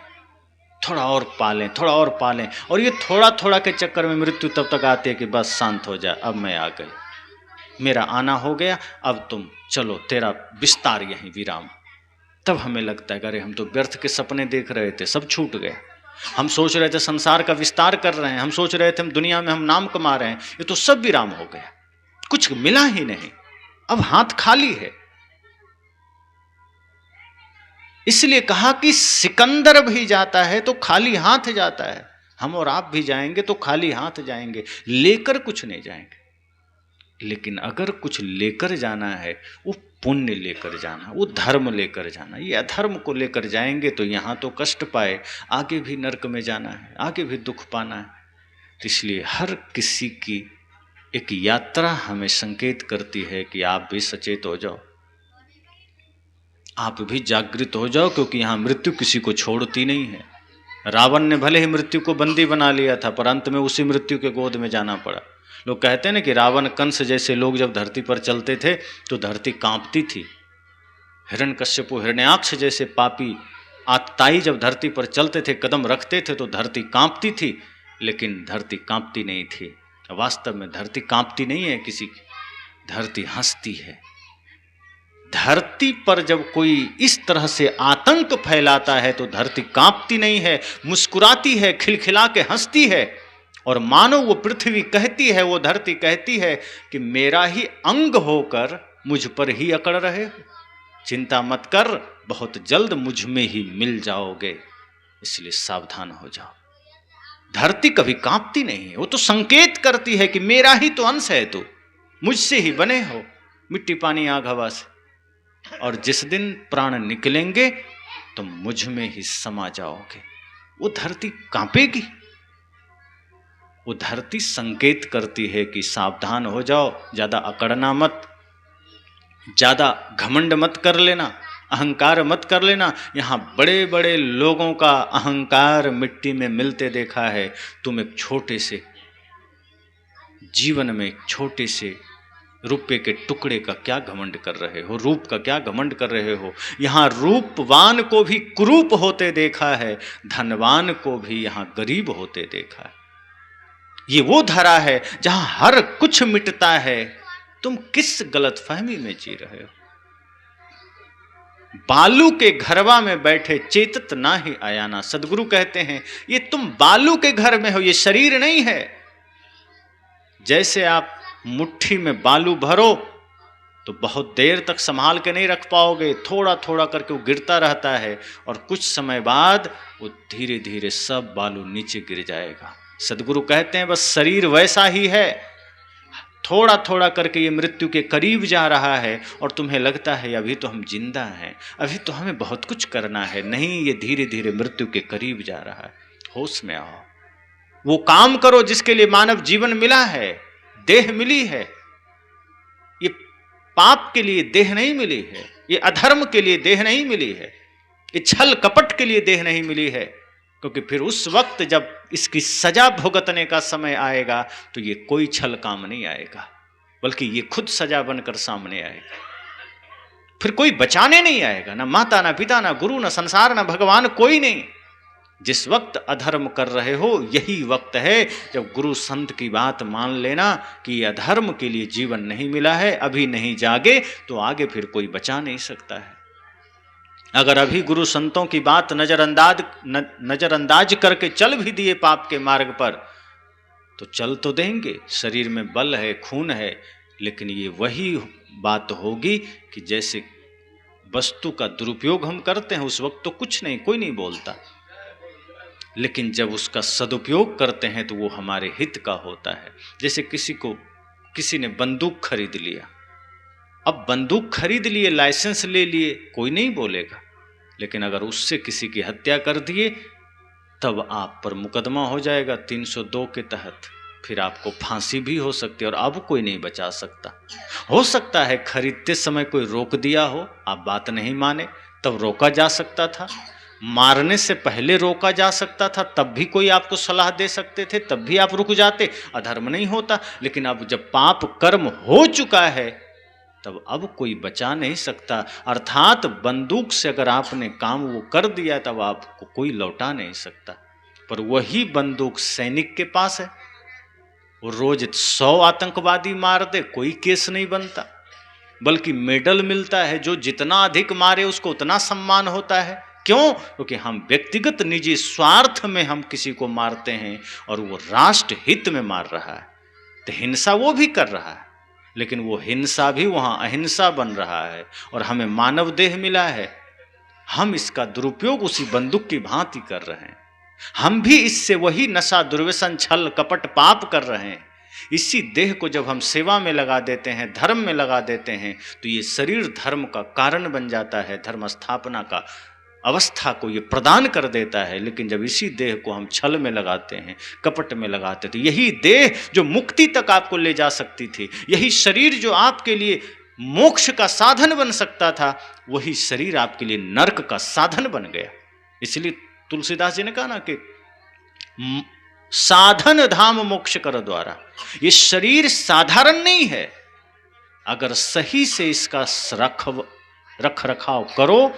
थोड़ा और पालें, थोड़ा और पालें, और ये थोड़ा थोड़ा के चक्कर में मृत्यु तब तक आती है कि बस शांत हो जाए, अब मैं आ गई, मेरा आना हो गया, अब तुम चलो, तेरा विस्तार यहीं विराम। तब हमें लगता है अरे हम तो व्यर्थ के सपने देख रहे थे, सब छूट गया। हम सोच रहे थे संसार का विस्तार कर रहे हैं, हम सोच रहे थे हम दुनिया में हम नाम कमा रहे हैं, ये तो सब विराम हो गया, कुछ मिला ही नहीं, अब हाथ खाली है। इसलिए कहा कि सिकंदर भी जाता है तो खाली हाथ जाता है। हम और आप भी जाएंगे तो खाली हाथ जाएंगे, लेकर कुछ नहीं जाएंगे। लेकिन अगर कुछ लेकर जाना है, वो पुण्य लेकर जाना, वो धर्म लेकर जाना। ये अधर्म को लेकर जाएंगे तो यहाँ तो कष्ट पाए, आगे भी नरक में जाना है, आगे भी दुख पाना है। तो इसलिए हर किसी की एक यात्रा हमें संकेत करती है कि आप भी सचेत हो जाओ, आप भी जागृत हो जाओ, क्योंकि यहाँ मृत्यु किसी को छोड़ती नहीं है। रावण ने भले ही मृत्यु को बंदी बना लिया था, पर अंत में उसी मृत्यु के गोद में जाना पड़ा। लोग कहते हैं ना कि रावण कंस जैसे लोग जब धरती पर चलते थे तो धरती कांपती थी। हिरण्यकश्यपु हिरण्याक्ष जैसे पापी आतताई जब धरती पर चलते थे, कदम रखते थे तो धरती कांपती थी, लेकिन धरती कांपती नहीं थी। वास्तव में धरती कांपती नहीं है किसी की, धरती हंसती है। धरती पर जब कोई इस तरह से आतंक फैलाता है तो धरती कांपती नहीं है, मुस्कुराती है, खिलखिला के हंसती है। और मानो वो पृथ्वी कहती है, वो धरती कहती है कि मेरा ही अंग होकर मुझ पर ही अकड़ रहे हो, चिंता मत कर, बहुत जल्द मुझ में ही मिल जाओगे, इसलिए सावधान हो जाओ। धरती कभी कांपती नहीं है, वो तो संकेत करती है कि मेरा ही तो अंश है, तू मुझसे ही बने हो, मिट्टी पानी आग हवा से। और जिस दिन प्राण निकलेंगे तो मुझ में ही समा जाओगे। वो धरती कांपेगी, वो धरती संकेत करती है कि सावधान हो जाओ, ज्यादा अकड़ना मत, ज्यादा घमंड मत कर लेना, अहंकार मत कर लेना। यहाँ बड़े बड़े लोगों का अहंकार मिट्टी में मिलते देखा है, तुम एक छोटे से जीवन में छोटे से रुपए के टुकड़े का क्या घमंड कर रहे हो, रूप का क्या घमंड कर रहे हो। यहाँ रूपवान को भी कुरूप होते देखा है, धनवान को भी यहाँ गरीब होते देखा है। ये वो धरा है जहां हर कुछ मिटता है, तुम किस गलतफहमी में जी रहे हो। बालू के घरवा में बैठे चेतत ना ही आयाना। सदगुरु कहते हैं ये तुम बालू के घर में हो, ये शरीर नहीं है। जैसे आप मुट्ठी में बालू भरो तो बहुत देर तक संभाल के नहीं रख पाओगे, थोड़ा थोड़ा करके वो गिरता रहता है और कुछ समय बाद वो धीरे धीरे सब बालू नीचे गिर जाएगा। सदगुरु कहते हैं बस शरीर वैसा ही है, थोड़ा थोड़ा करके ये मृत्यु के करीब जा रहा है और तुम्हें लगता है अभी तो हम जिंदा हैं, अभी तो हमें बहुत कुछ करना है। नहीं, ये धीरे धीरे मृत्यु के करीब जा रहा है। होश में आओ, वो काम करो जिसके लिए मानव जीवन मिला है, देह मिली है। ये पाप के लिए देह नहीं मिली है, ये अधर्म के लिए देह नहीं मिली है, ये छल कपट के लिए देह नहीं मिली है। क्योंकि फिर उस वक्त जब इसकी सजा भुगतने का समय आएगा तो ये कोई छल काम नहीं आएगा, बल्कि ये खुद सजा बनकर सामने आएगा। फिर कोई बचाने नहीं आएगा, ना माता, ना पिता, ना गुरु, ना संसार, ना भगवान, कोई नहीं। जिस वक्त अधर्म कर रहे हो यही वक्त है जब गुरु संत की बात मान लेना कि अधर्म के लिए जीवन नहीं मिला है, अभी नहीं जागे तो आगे फिर कोई बचा नहीं सकता है। अगर अभी गुरु संतों की बात नजरअंदाज करके चल भी दिए पाप के मार्ग पर तो चल तो देंगे, शरीर में बल है, खून है, लेकिन ये वही बात होगी कि जैसे वस्तु का दुरुपयोग हम करते हैं उस वक्त तो कुछ नहीं, कोई नहीं बोलता, लेकिन जब उसका सदुपयोग करते हैं तो वो हमारे हित का होता है। जैसे किसी ने बंदूक खरीद लिया, अब बंदूक खरीद लिए, लाइसेंस ले लिए, कोई नहीं बोलेगा, लेकिन अगर उससे किसी की हत्या कर दिए तब आप पर मुकदमा हो जाएगा 302 के तहत, फिर आपको फांसी भी हो सकती है और अब कोई नहीं बचा सकता। हो सकता है खरीदते समय कोई रोक दिया हो, आप बात नहीं माने, तब रोका जा सकता था, मारने से पहले रोका जा सकता था, तब भी कोई आपको सलाह दे सकते थे, तब भी आप रुक जाते, अधर्म नहीं होता। लेकिन अब जब पाप कर्म हो चुका है तब अब कोई बचा नहीं सकता। अर्थात बंदूक से अगर आपने काम वो कर दिया तब आपको कोई लौटा नहीं सकता। पर वही बंदूक सैनिक के पास है, वो रोज 100 आतंकवादी मार दे, कोई केस नहीं बनता, बल्कि मेडल मिलता है। जो जितना अधिक मारे उसको उतना सम्मान होता है। क्यों? क्योंकि हम व्यक्तिगत निजी स्वार्थ में हम किसी को मारते हैं और वो राष्ट्र हित में मार रहा है। तो हिंसा वो भी कर रहा है, लेकिन वो हिंसा भी वहां अहिंसा बन रहा है और हमें मानव देह मिला है। हम इसका दुरुपयोग उसी बंदूक की भांति कर रहे हैं। हम भी इससे वही नशा, दुर्व्यसन, छल कपट, पाप कर रहे हैं। इसी देह को जब हम सेवा में लगा देते हैं, धर्म में लगा देते हैं, तो ये शरीर धर्म का कारण बन जाता है, धर्म स्थापना का अवस्था को ये प्रदान कर देता है। लेकिन जब इसी देह को हम छल में लगाते हैं, कपट में लगाते थे, यही देह जो मुक्ति तक आपको ले जा सकती थी, यही शरीर जो आपके लिए मोक्ष का साधन बन सकता था, वही शरीर आपके लिए नरक का साधन बन गया। इसलिए तुलसीदास जी ने कहा ना कि साधन धाम मोक्ष कर द्वारा। ये शरीर साधारण नहीं है, अगर सही से इसका रख रखाव करो,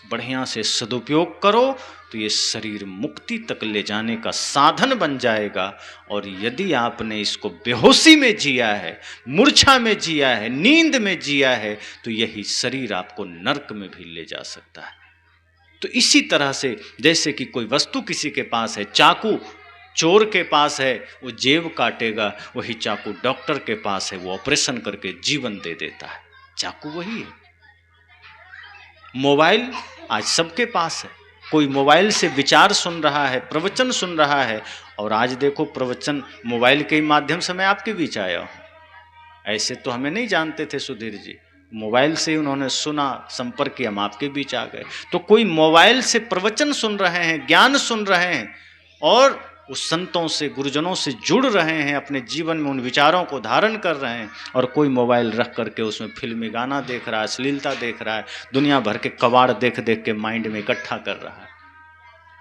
बढ़िया से सदुपयोग करो, तो ये शरीर मुक्ति तक ले जाने का साधन बन जाएगा। और यदि आपने इसको बेहोशी में जिया है, मूर्छा में जिया है, नींद में जिया है, तो यही शरीर आपको नरक में भी ले जा सकता है। तो इसी तरह से जैसे कि कोई वस्तु किसी के पास है, चाकू चोर के पास है, वो जेब काटेगा, वही चाकू डॉक्टर के पास है, वो ऑपरेशन करके जीवन दे देता है। चाकू वही है। मोबाइल आज सबके पास है, कोई मोबाइल से विचार सुन रहा है, प्रवचन सुन रहा है। और आज देखो प्रवचन मोबाइल के माध्यम से मैं आपके बीच आया हूँ। ऐसे तो हमें नहीं जानते थे सुधीर जी, मोबाइल से ही उन्होंने सुना, संपर्क किया, हम आपके बीच आ गए। तो कोई मोबाइल से प्रवचन सुन रहे हैं, ज्ञान सुन रहे हैं और उस संतों से, गुरुजनों से जुड़ रहे हैं, अपने जीवन में उन विचारों को धारण कर रहे हैं। और कोई मोबाइल रख करके उसमें फिल्मी गाना देख रहा है, अश्लीलता देख रहा है, दुनिया भर के कबाड़ देख देख के माइंड में इकट्ठा कर रहा है।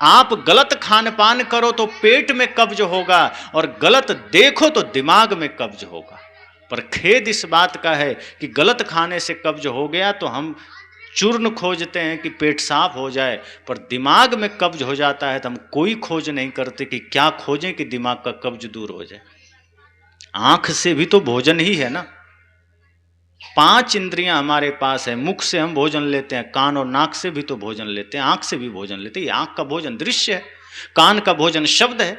आप गलत खान पान करो तो पेट में कब्ज होगा, और गलत देखो तो दिमाग में कब्ज होगा। पर खेद इस बात का है कि गलत खाने से कब्ज हो गया तो हम चूर्ण खोजते हैं कि पेट साफ हो जाए, पर दिमाग में कब्ज हो जाता है तो हम कोई खोज नहीं करते कि क्या खोजें कि दिमाग का कब्ज दूर हो जाए। आंख से भी तो भोजन ही है ना, 5 इंद्रियां हमारे पास है, मुख से हम भोजन लेते हैं, कान और नाक से भी तो भोजन लेते हैं, आंख से भी भोजन लेते हैं। आंख का भोजन दृश्य है, कान का भोजन शब्द है,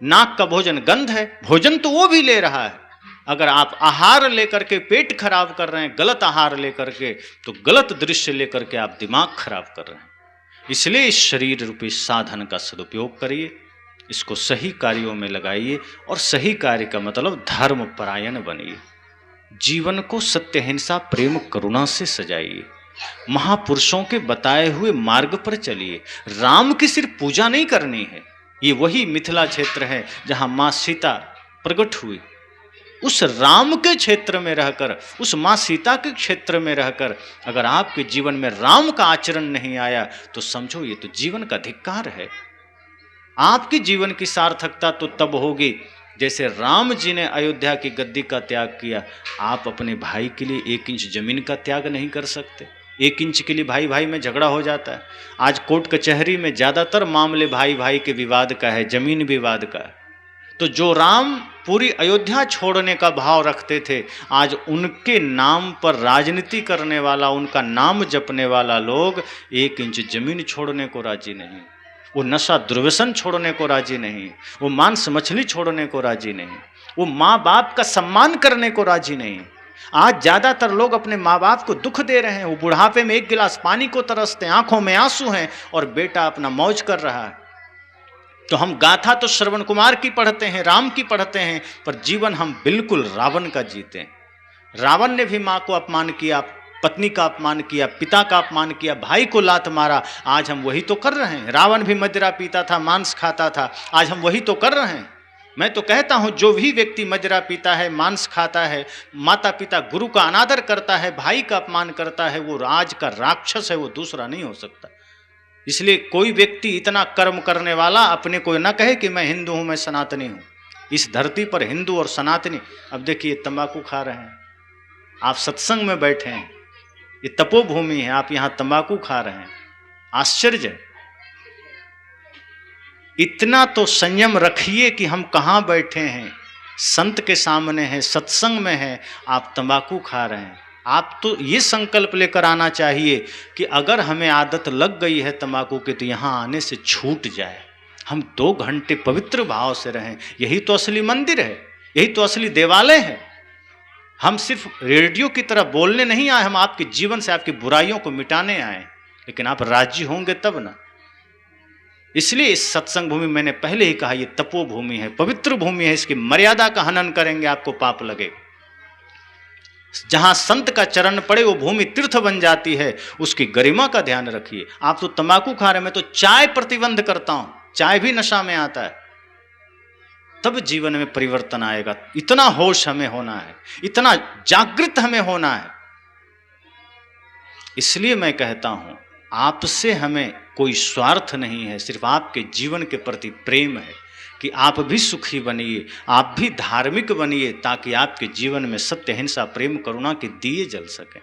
नाक का भोजन गंध है, भोजन तो वो भी ले रहा है। अगर आप आहार लेकर के पेट खराब कर रहे हैं, गलत आहार लेकर के, तो गलत दृश्य लेकर के आप दिमाग खराब कर रहे हैं। इसलिए इस शरीर रूपी साधन का सदुपयोग करिए, इसको सही कार्यों में लगाइए, और सही कार्य का मतलब धर्म परायण बनिए। जीवन को सत्य, हिंसा, प्रेम, करुणा से सजाइए। महापुरुषों के बताए हुए मार्ग पर चलिए। राम की सिर्फ पूजा नहीं करनी है, ये वही मिथिला क्षेत्र है जहां मां सीता प्रकट हुई। उस राम के क्षेत्र में रहकर, उस मां सीता के क्षेत्र में रहकर अगर आपके जीवन में राम का आचरण नहीं आया तो समझो ये तो जीवन का धिक्कार है। आपकी जीवन की सार्थकता तो तब होगी जैसे राम जी ने अयोध्या की गद्दी का त्याग किया। आप अपने भाई के लिए 1 इंच जमीन का त्याग नहीं कर सकते। 1 इंच के लिए भाई भाई में झगड़ा हो जाता है। आज कोर्ट कचहरी में ज्यादातर मामले भाई भाई के विवाद का है, जमीन विवाद का है। तो जो राम पूरी अयोध्या छोड़ने का भाव रखते थे, आज उनके नाम पर राजनीति करने वाला, उनका नाम जपने वाला लोग 1 इंच जमीन छोड़ने को राजी नहीं, वो नशा दुर्व्यसन छोड़ने को राजी नहीं, वो मांस मछली छोड़ने को राजी नहीं, वो माँ बाप का सम्मान करने को राजी नहीं। आज ज्यादातर लोग अपने माँ बाप को दुख दे रहे हैं। वो बुढ़ापे में 1 गिलास पानी को तरसते हैं, आंखों में आंसू हैं, और बेटा अपना मौज कर रहा है। तो हम गाथा तो श्रवण कुमार की पढ़ते हैं, राम की पढ़ते हैं, पर जीवन हम बिल्कुल रावण का जीते हैं। रावण ने भी माँ को अपमान किया, पत्नी का अपमान किया, पिता का अपमान किया, भाई को लात मारा। आज हम वही तो कर रहे हैं। रावण भी मदिरा पीता था, मांस खाता था, आज हम वही तो कर रहे हैं। मैं तो कहता हूं जो भी व्यक्ति मदिरा पीता है, मांस खाता है, माता पिता गुरु का अनादर करता है, भाई का अपमान करता है, वो आज का राक्षस है, वो दूसरा नहीं हो सकता। इसलिए कोई व्यक्ति इतना कर्म करने वाला अपने को न कहे कि मैं हिंदू हूं, मैं सनातनी हूं। इस धरती पर हिंदू और सनातनी, अब देखिए तंबाकू खा रहे हैं, आप सत्संग में बैठे हैं, ये तपोभूमि है, आप यहां तंबाकू खा रहे हैं, आश्चर्य है। इतना तो संयम रखिए कि हम कहां बैठे हैं, संत के सामने हैं, सत्संग में हैं, आप तंबाकू खा रहे हैं। आप तो ये संकल्प लेकर आना चाहिए कि अगर हमें आदत लग गई है तंबाकू की तो यहाँ आने से छूट जाए, हम 2 घंटे पवित्र भाव से रहें। यही तो असली मंदिर है, यही तो असली देवालय है। हम सिर्फ रेडियो की तरह बोलने नहीं आए, हम आपके जीवन से आपकी बुराइयों को मिटाने आए, लेकिन आप राजी होंगे तब ना। इसलिए इस सत्संग भूमि, मैंने पहले ही कहा, ये तपोभूमि है, पवित्र भूमि है, इसकी मर्यादा का हनन करेंगे आपको पाप लगेगा। जहां संत का चरण पड़े वो भूमि तीर्थ बन जाती है, उसकी गरिमा का ध्यान रखिए। आप तो तंबाकू खा रहे हैं, मैं तो चाय प्रतिबंध करता हूं, चाय भी नशा में आता है, तब जीवन में परिवर्तन आएगा। इतना होश हमें होना है, इतना जागृत हमें होना है। इसलिए मैं कहता हूं आपसे हमें कोई स्वार्थ नहीं है, सिर्फ आपके जीवन के प्रति प्रेम है कि आप भी सुखी बनिए, आप भी धार्मिक बनिए, ताकि आपके जीवन में सत्य, हिंसा, प्रेम, करुणा के दिए जल सकें।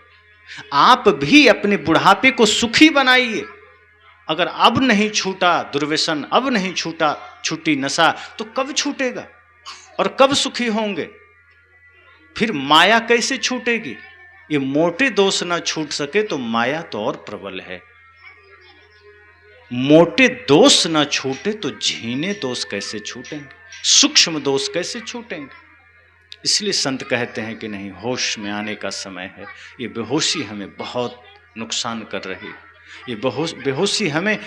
आप भी अपने बुढ़ापे को सुखी बनाइए। अगर अब नहीं छूटा दुर्व्यसन, अब नहीं छूटी नशा, तो कब छूटेगा और कब सुखी होंगे? फिर माया कैसे छूटेगी? ये मोटे दोष ना छूट सके तो माया तो और प्रबल है। मोटे दोष ना छूटे तो झीने दोष कैसे छूटेंगे, सूक्ष्म दोष कैसे छूटेंगे? इसलिए संत कहते हैं कि नहीं, होश में आने का समय है। ये बेहोशी हमें बहुत नुकसान कर रही है, ये बेहोशी हमें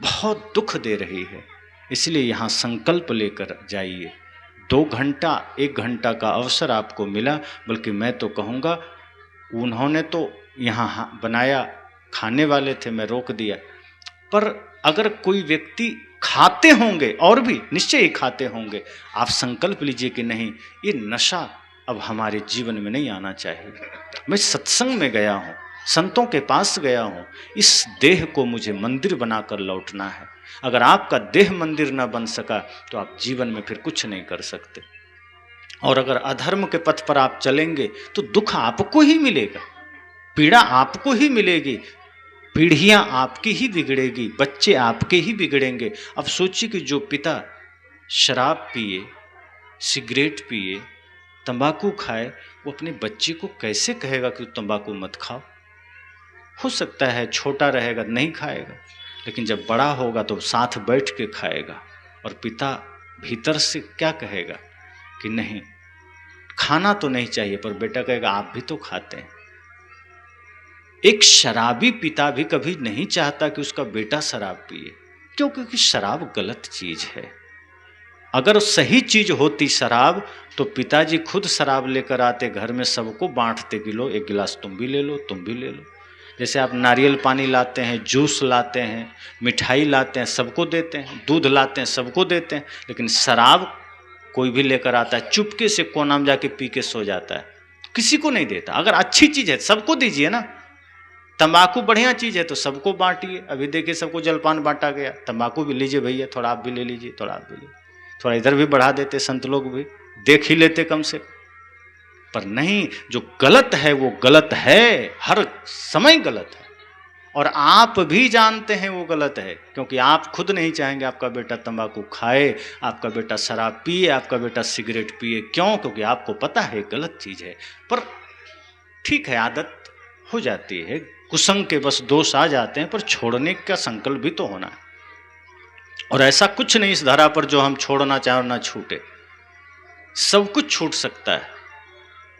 बहुत दुख दे रही है। इसलिए यहाँ संकल्प लेकर जाइए। 2 घंटा 1 घंटा का अवसर आपको मिला, बल्कि मैं तो कहूँगा उन्होंने तो यहाँ बनाया, खाने वाले थे, मैं रोक दिया। पर अगर कोई व्यक्ति खाते होंगे, और भी निश्चय ही खाते होंगे, आप संकल्प लीजिए कि नहीं, ये नशा अब हमारे जीवन में नहीं आना चाहिए। मैं सत्संग में गया हूँ, संतों के पास गया हूँ, इस देह को मुझे मंदिर बनाकर लौटना है। अगर आपका देह मंदिर न बन सका तो आप जीवन में फिर कुछ नहीं कर सकते। और अगर अधर्म के पथ पर आप चलेंगे तो दुख आपको ही मिलेगा, पीड़ा आपको ही मिलेगी, पीढ़ियां आपकी ही बिगड़ेगी, बच्चे आपके ही बिगड़ेंगे। अब सोचिए कि जो पिता शराब पिए, सिगरेट पिए, तंबाकू खाए, वो अपने बच्चे को कैसे कहेगा कि तंबाकू मत खाओ? हो सकता है छोटा रहेगा नहीं खाएगा, लेकिन जब बड़ा होगा तो साथ बैठ के खाएगा। और पिता भीतर से क्या कहेगा कि नहीं, खाना तो नहीं चाहिए, पर बेटा कहेगा आप भी तो खाते हैं। एक शराबी पिता भी कभी नहीं चाहता कि उसका बेटा शराब पिए, क्योंकि शराब गलत चीज है। अगर सही चीज होती शराब तो पिताजी खुद शराब लेकर आते, घर में सबको बांटते कि लो एक गिलास तुम भी ले लो, तुम भी ले लो। जैसे आप नारियल पानी लाते हैं, जूस लाते हैं, मिठाई लाते हैं, सबको देते हैं, दूध लाते हैं, सबको देते हैं। लेकिन शराब कोई भी लेकर आता है, चुपके से कोना में जाके पी के सो जाता है, किसी को नहीं देता। अगर अच्छी चीज है सबको दीजिए ना। तंबाकू बढ़िया चीज है तो सबको बांटिए। अभी देखिए सबको जलपान बांटा गया, तंबाकू भी लीजिए भैया, थोड़ा आप भी ले लीजिए, थोड़ा आप भी लीजिए, थोड़ा इधर भी बढ़ा देते, संत लोग भी देख ही लेते कम से कम। पर नहीं, जो गलत है वो गलत है, हर समय गलत है। और आप भी जानते हैं वो गलत है, क्योंकि आप खुद नहीं चाहेंगे आपका बेटा तंबाकू खाए, आपका बेटा शराब पिए, आपका बेटा सिगरेट पिए। क्यों? क्योंकि आपको पता है गलत चीज है। पर ठीक है, आदत हो जाती है, कुसंग के बस दोष आ जाते हैं, पर छोड़ने का संकल्प भी तो होना है। और ऐसा कुछ नहीं इस धरा पर जो हम छोड़ना चाहे और ना छूटे। सब कुछ छूट सकता है,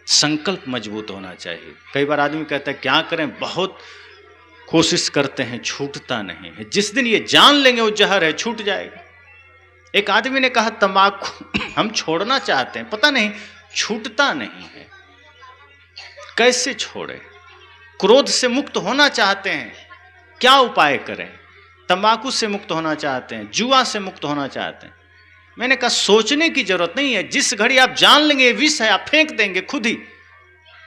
संकल्प मजबूत होना चाहिए। कई बार आदमी कहता है क्या करें, बहुत कोशिश करते हैं, छूटता नहीं है। जिस दिन ये जान लेंगे वो जहर है, छूट जाएगा। एक आदमी ने कहा तंबाकू हम छोड़ना चाहते हैं, पता नहीं छूटता नहीं है, कैसे छोड़े? क्रोध से मुक्त होना चाहते हैं, क्या उपाय करें? तंबाकू से मुक्त होना चाहते हैं, जुआ से मुक्त होना चाहते हैं। मैंने कहा सोचने की जरूरत नहीं है, जिस घड़ी आप जान लेंगे ये विष है, आप फेंक देंगे खुद ही।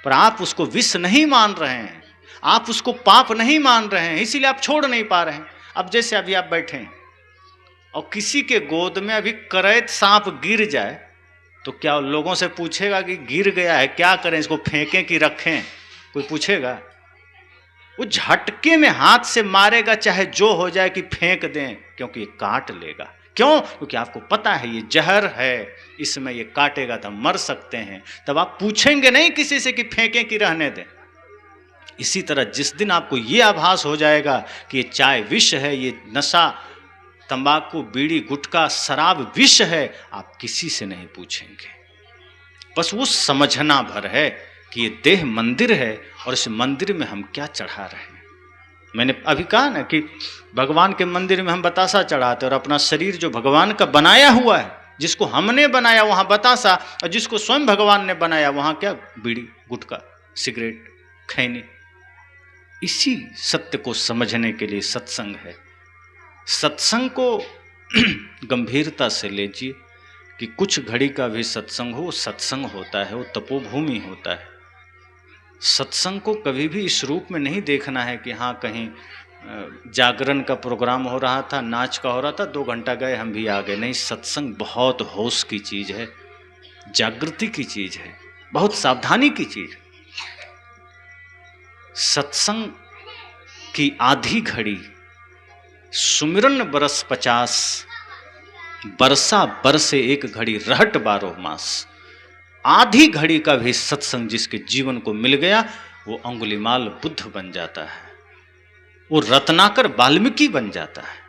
पर आप उसको विष नहीं मान रहे हैं, आप उसको पाप नहीं मान रहे हैं, इसीलिए आप छोड़ नहीं पा रहे हैं। अब जैसे अभी आप बैठे हैं और किसी के गोद में अभी करैत सांप गिर जाए तो क्या लोगों से पूछेगा कि गिर गया है क्या करें, इसको फेंकें कि रखें? कोई पूछेगा? वो झटके में हाथ से मारेगा, चाहे जो हो जाए, कि फेंक दें, क्योंकि ये काट लेगा। क्यों? क्योंकि आपको पता है ये जहर है, इसमें ये काटेगा तो मर सकते हैं। तब आप पूछेंगे नहीं किसी से कि फेंकें कि रहने दें। इसी तरह जिस दिन आपको ये आभास हो जाएगा कि ये चाय विष है, ये नशा, तंबाकू, बीड़ी, गुटखा, शराब विष है, आप किसी से नहीं पूछेंगे। बस वो समझना भर है कि ये देह मंदिर है और इस मंदिर में हम क्या चढ़ा रहे हैं। मैंने अभी कहा ना कि भगवान के मंदिर में हम बतासा चढ़ाते, और अपना शरीर जो भगवान का बनाया हुआ है, जिसको हमने बनाया वहाँ बतासा, और जिसको स्वयं भगवान ने बनाया वहाँ क्या? बीड़ी, गुटखा, सिगरेट, खैनी। इसी सत्य को समझने के लिए सत्संग है। सत्संग को गंभीरता से लीजिए कि कुछ घड़ी का भी सत्संग हो, सत्संग होता है, वो तपोभूमि होता है। सत्संग को कभी भी इस रूप में नहीं देखना है कि हाँ कहीं जागरण का प्रोग्राम हो रहा था, नाच का हो रहा था, 2 घंटा गए हम भी आ गए। नहीं, सत्संग बहुत होश की चीज है, जागृति की चीज है, बहुत सावधानी की चीज। सत्संग की आधी घड़ी सुमिरन बरस 50, बरसा बरसे एक घड़ी रहट 12 मास। आधी घड़ी का भी सत्संग जिसके जीवन को मिल गया वो अंगुलीमाल बुद्ध बन जाता है, वो रत्नाकर वाल्मीकि बन जाता है।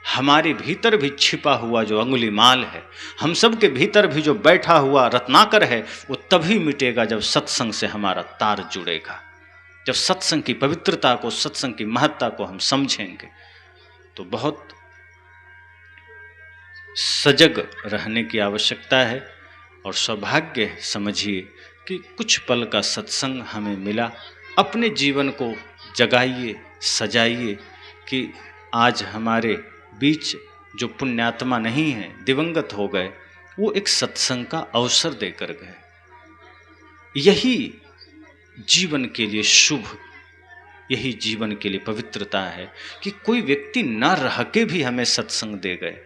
हमारे भीतर भी छिपा हुआ जो अंगुलीमाल है, हम सब के भीतर भी जो बैठा हुआ रत्नाकर है, वो तभी मिटेगा जब सत्संग से हमारा तार जुड़ेगा, जब सत्संग की पवित्रता को, सत्संग की महत्ता को हम समझेंगे। तो बहुत सजग रहने की आवश्यकता है। और सौभाग्य समझिए कि कुछ पल का सत्संग हमें मिला। अपने जीवन को जगाइए, सजाइए कि आज हमारे बीच जो पुण्यात्मा नहीं है, दिवंगत हो गए, वो एक सत्संग का अवसर देकर गए। जीवन के लिए शुभ, यही जीवन के लिए पवित्रता है कि कोई व्यक्ति न रह के भी हमें सत्संग दे गए।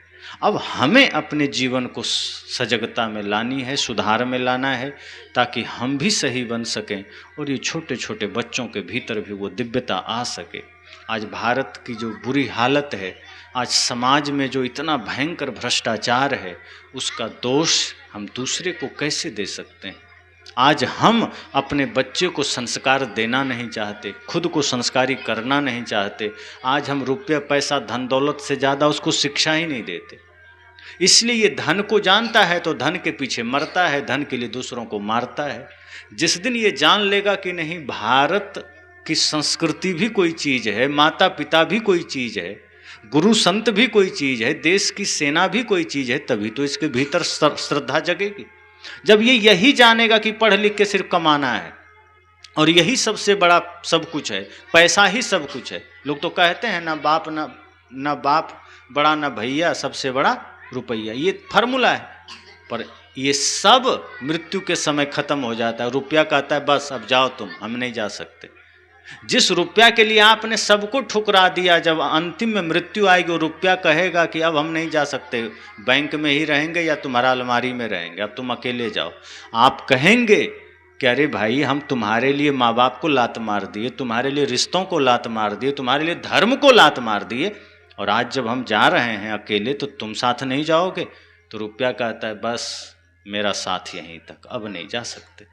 अब हमें अपने जीवन को सजगता में लानी है, सुधार में लाना है, ताकि हम भी सही बन सकें और ये छोटे छोटे बच्चों के भीतर भी वो दिव्यता आ सके। आज भारत की जो बुरी हालत है, आज समाज में जो इतना भयंकर भ्रष्टाचार है, उसका दोष हम दूसरे को कैसे दे सकते हैं। आज हम अपने बच्चे को संस्कार देना नहीं चाहते, खुद को संस्कारी करना नहीं चाहते। आज हम रुपया पैसा धन दौलत से ज़्यादा उसको शिक्षा ही नहीं देते। इसलिए ये धन को जानता है तो धन के पीछे मरता है, धन के लिए दूसरों को मारता है। जिस दिन ये जान लेगा कि नहीं, भारत की संस्कृति भी कोई चीज़ है, माता पिता भी कोई चीज़ है, गुरु संत भी कोई चीज़ है, देश की सेना भी कोई चीज़ है, तभी तो इसके भीतर श्रद्धा जगेगी। जब ये यही जानेगा कि पढ़ लिख के सिर्फ कमाना है और यही सबसे बड़ा सब कुछ है, पैसा ही सब कुछ है। लोग तो कहते हैं ना बाप बड़ा ना भैया, सबसे बड़ा रुपया, ये फार्मूला है। पर ये सब मृत्यु के समय खत्म हो जाता है। रुपया कहता है बस अब जाओ तुम, हम नहीं जा सकते। जिस रुपया के लिए आपने सबको ठुकरा दिया, जब अंतिम में मृत्यु आएगी, वो रुपया कहेगा कि अब हम नहीं जा सकते, बैंक में ही रहेंगे या तुम्हारा अलमारी में रहेंगे, अब तुम अकेले जाओ। आप कहेंगे कि अरे भाई, हम तुम्हारे लिए माँ बाप को लात मार दिए, तुम्हारे लिए रिश्तों को लात मार दिए, तुम्हारे लिए धर्म को लात मार दिए, और आज जब हम जा रहे हैं अकेले तो तुम साथ नहीं जाओगे। तो रुपया कहता है बस मेरा साथ यहीं तक, अब नहीं जा सकते।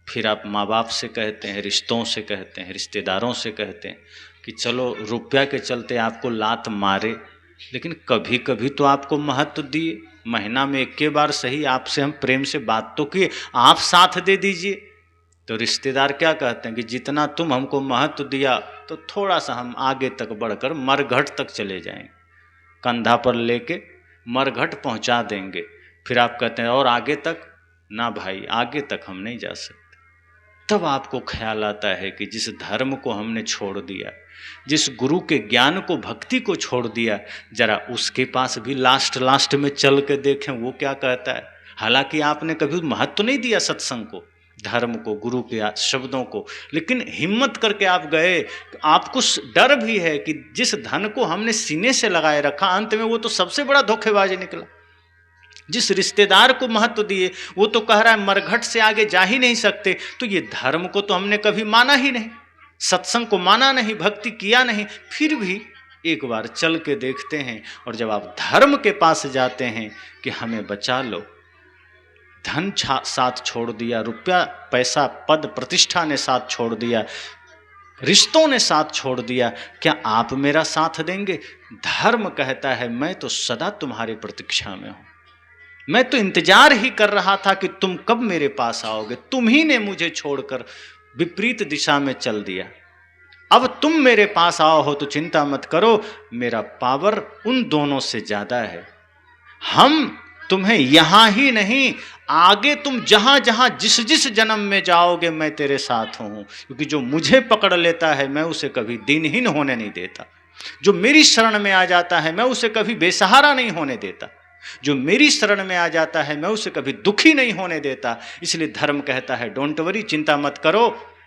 फिर आप माँ बाप से कहते हैं, रिश्तों से कहते हैं, रिश्तेदारों से कहते हैं कि चलो रुपया के चलते आपको लात मारे, लेकिन कभी कभी तो आपको महत्व दिए, महीना में 1 बार सही आपसे हम प्रेम से बात तो किए, आप साथ दे दीजिए। तो रिश्तेदार क्या कहते हैं कि जितना तुम हमको महत्व दिया तो थोड़ा सा हम आगे तक बढ़कर मरघट तक चले जाएंगे, कंधा पर लेके मरघट पहुंचा देंगे। फिर आप कहते हैं और आगे तक ना भाई, आगे तक हम नहीं जा सकते। तब आपको ख्याल आता है कि जिस धर्म को हमने छोड़ दिया, जिस गुरु के ज्ञान को, भक्ति को छोड़ दिया, जरा उसके पास भी लास्ट में चल के देखें वो क्या कहता है। हालांकि आपने कभी महत्व नहीं दिया सत्संग को, धर्म को, गुरु के शब्दों को, लेकिन हिम्मत करके आप गए। आपको डर भी है कि जिस धन को हमने सीने से लगाए रखा, अंत में वो तो सबसे बड़ा धोखेबाज निकला। जिस रिश्तेदार को महत्व दिए वो तो कह रहा है मरघट से आगे जा ही नहीं सकते। तो ये धर्म को तो हमने कभी माना ही नहीं, सत्संग को माना नहीं, भक्ति किया नहीं, फिर भी एक बार चल के देखते हैं। और जब आप धर्म के पास जाते हैं कि हमें बचा लो, धन साथ छोड़ दिया, रुपया पैसा पद प्रतिष्ठा ने साथ छोड़ दिया, रिश्तों ने साथ छोड़ दिया, क्या आप मेरा साथ देंगे? धर्म कहता है मैं तो सदा तुम्हारी प्रतीक्षा में हूं, मैं तो इंतजार ही कर रहा था कि तुम कब मेरे पास आओगे। तुम ही ने मुझे छोड़कर विपरीत दिशा में चल दिया, अब तुम मेरे पास आओ हो तो चिंता मत करो, मेरा पावर उन दोनों से ज्यादा है। हम तुम्हें यहां ही नहीं, आगे तुम जहां जहां जिस जिस जन्म में जाओगे मैं तेरे साथ हूं। क्योंकि जो मुझे पकड़ लेता है मैं उसे कभी दीनहीन होने नहीं देता, जो मेरी शरण में आ जाता है मैं उसे कभी बेसहारा नहीं होने देता, जो मेरी शरण में आ जाता है मैं उसे कभी दुखी नहीं होने देता। इसलिए धर्म कहता है डोंट वरी, चिंता मत करो,